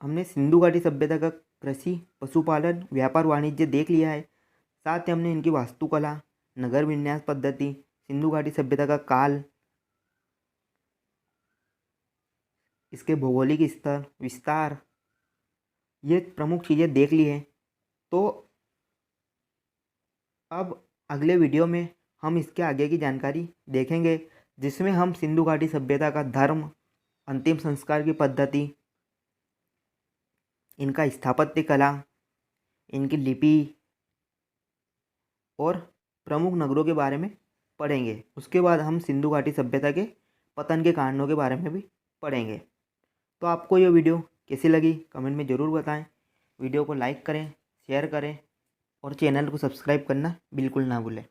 हमने सिंधु घाटी सभ्यता का कृषि, पशुपालन, व्यापार, वाणिज्य देख लिया है। साथ ही हमने इनकी वास्तुकला, नगर विन्यास पद्धति, सिंधु घाटी सभ्यता का काल, इसके भौगोलिक स्तर, विस्तार, ये प्रमुख चीज़ें देख ली हैं। तो अब अगले वीडियो में हम इसके आगे की जानकारी देखेंगे, जिसमें हम सिंधु घाटी सभ्यता का धर्म, अंतिम संस्कार की पद्धति, इनका स्थापत्य कला, इनकी लिपि और प्रमुख नगरों के बारे में पढ़ेंगे। उसके बाद हम सिंधु घाटी सभ्यता के पतन के कारणों के बारे में भी पढ़ेंगे। तो आपको ये वीडियो कैसी लगी कमेंट में ज़रूर बताएं। वीडियो को लाइक करें, शेयर करें और चैनल को सब्सक्राइब करना बिल्कुल ना भूलें।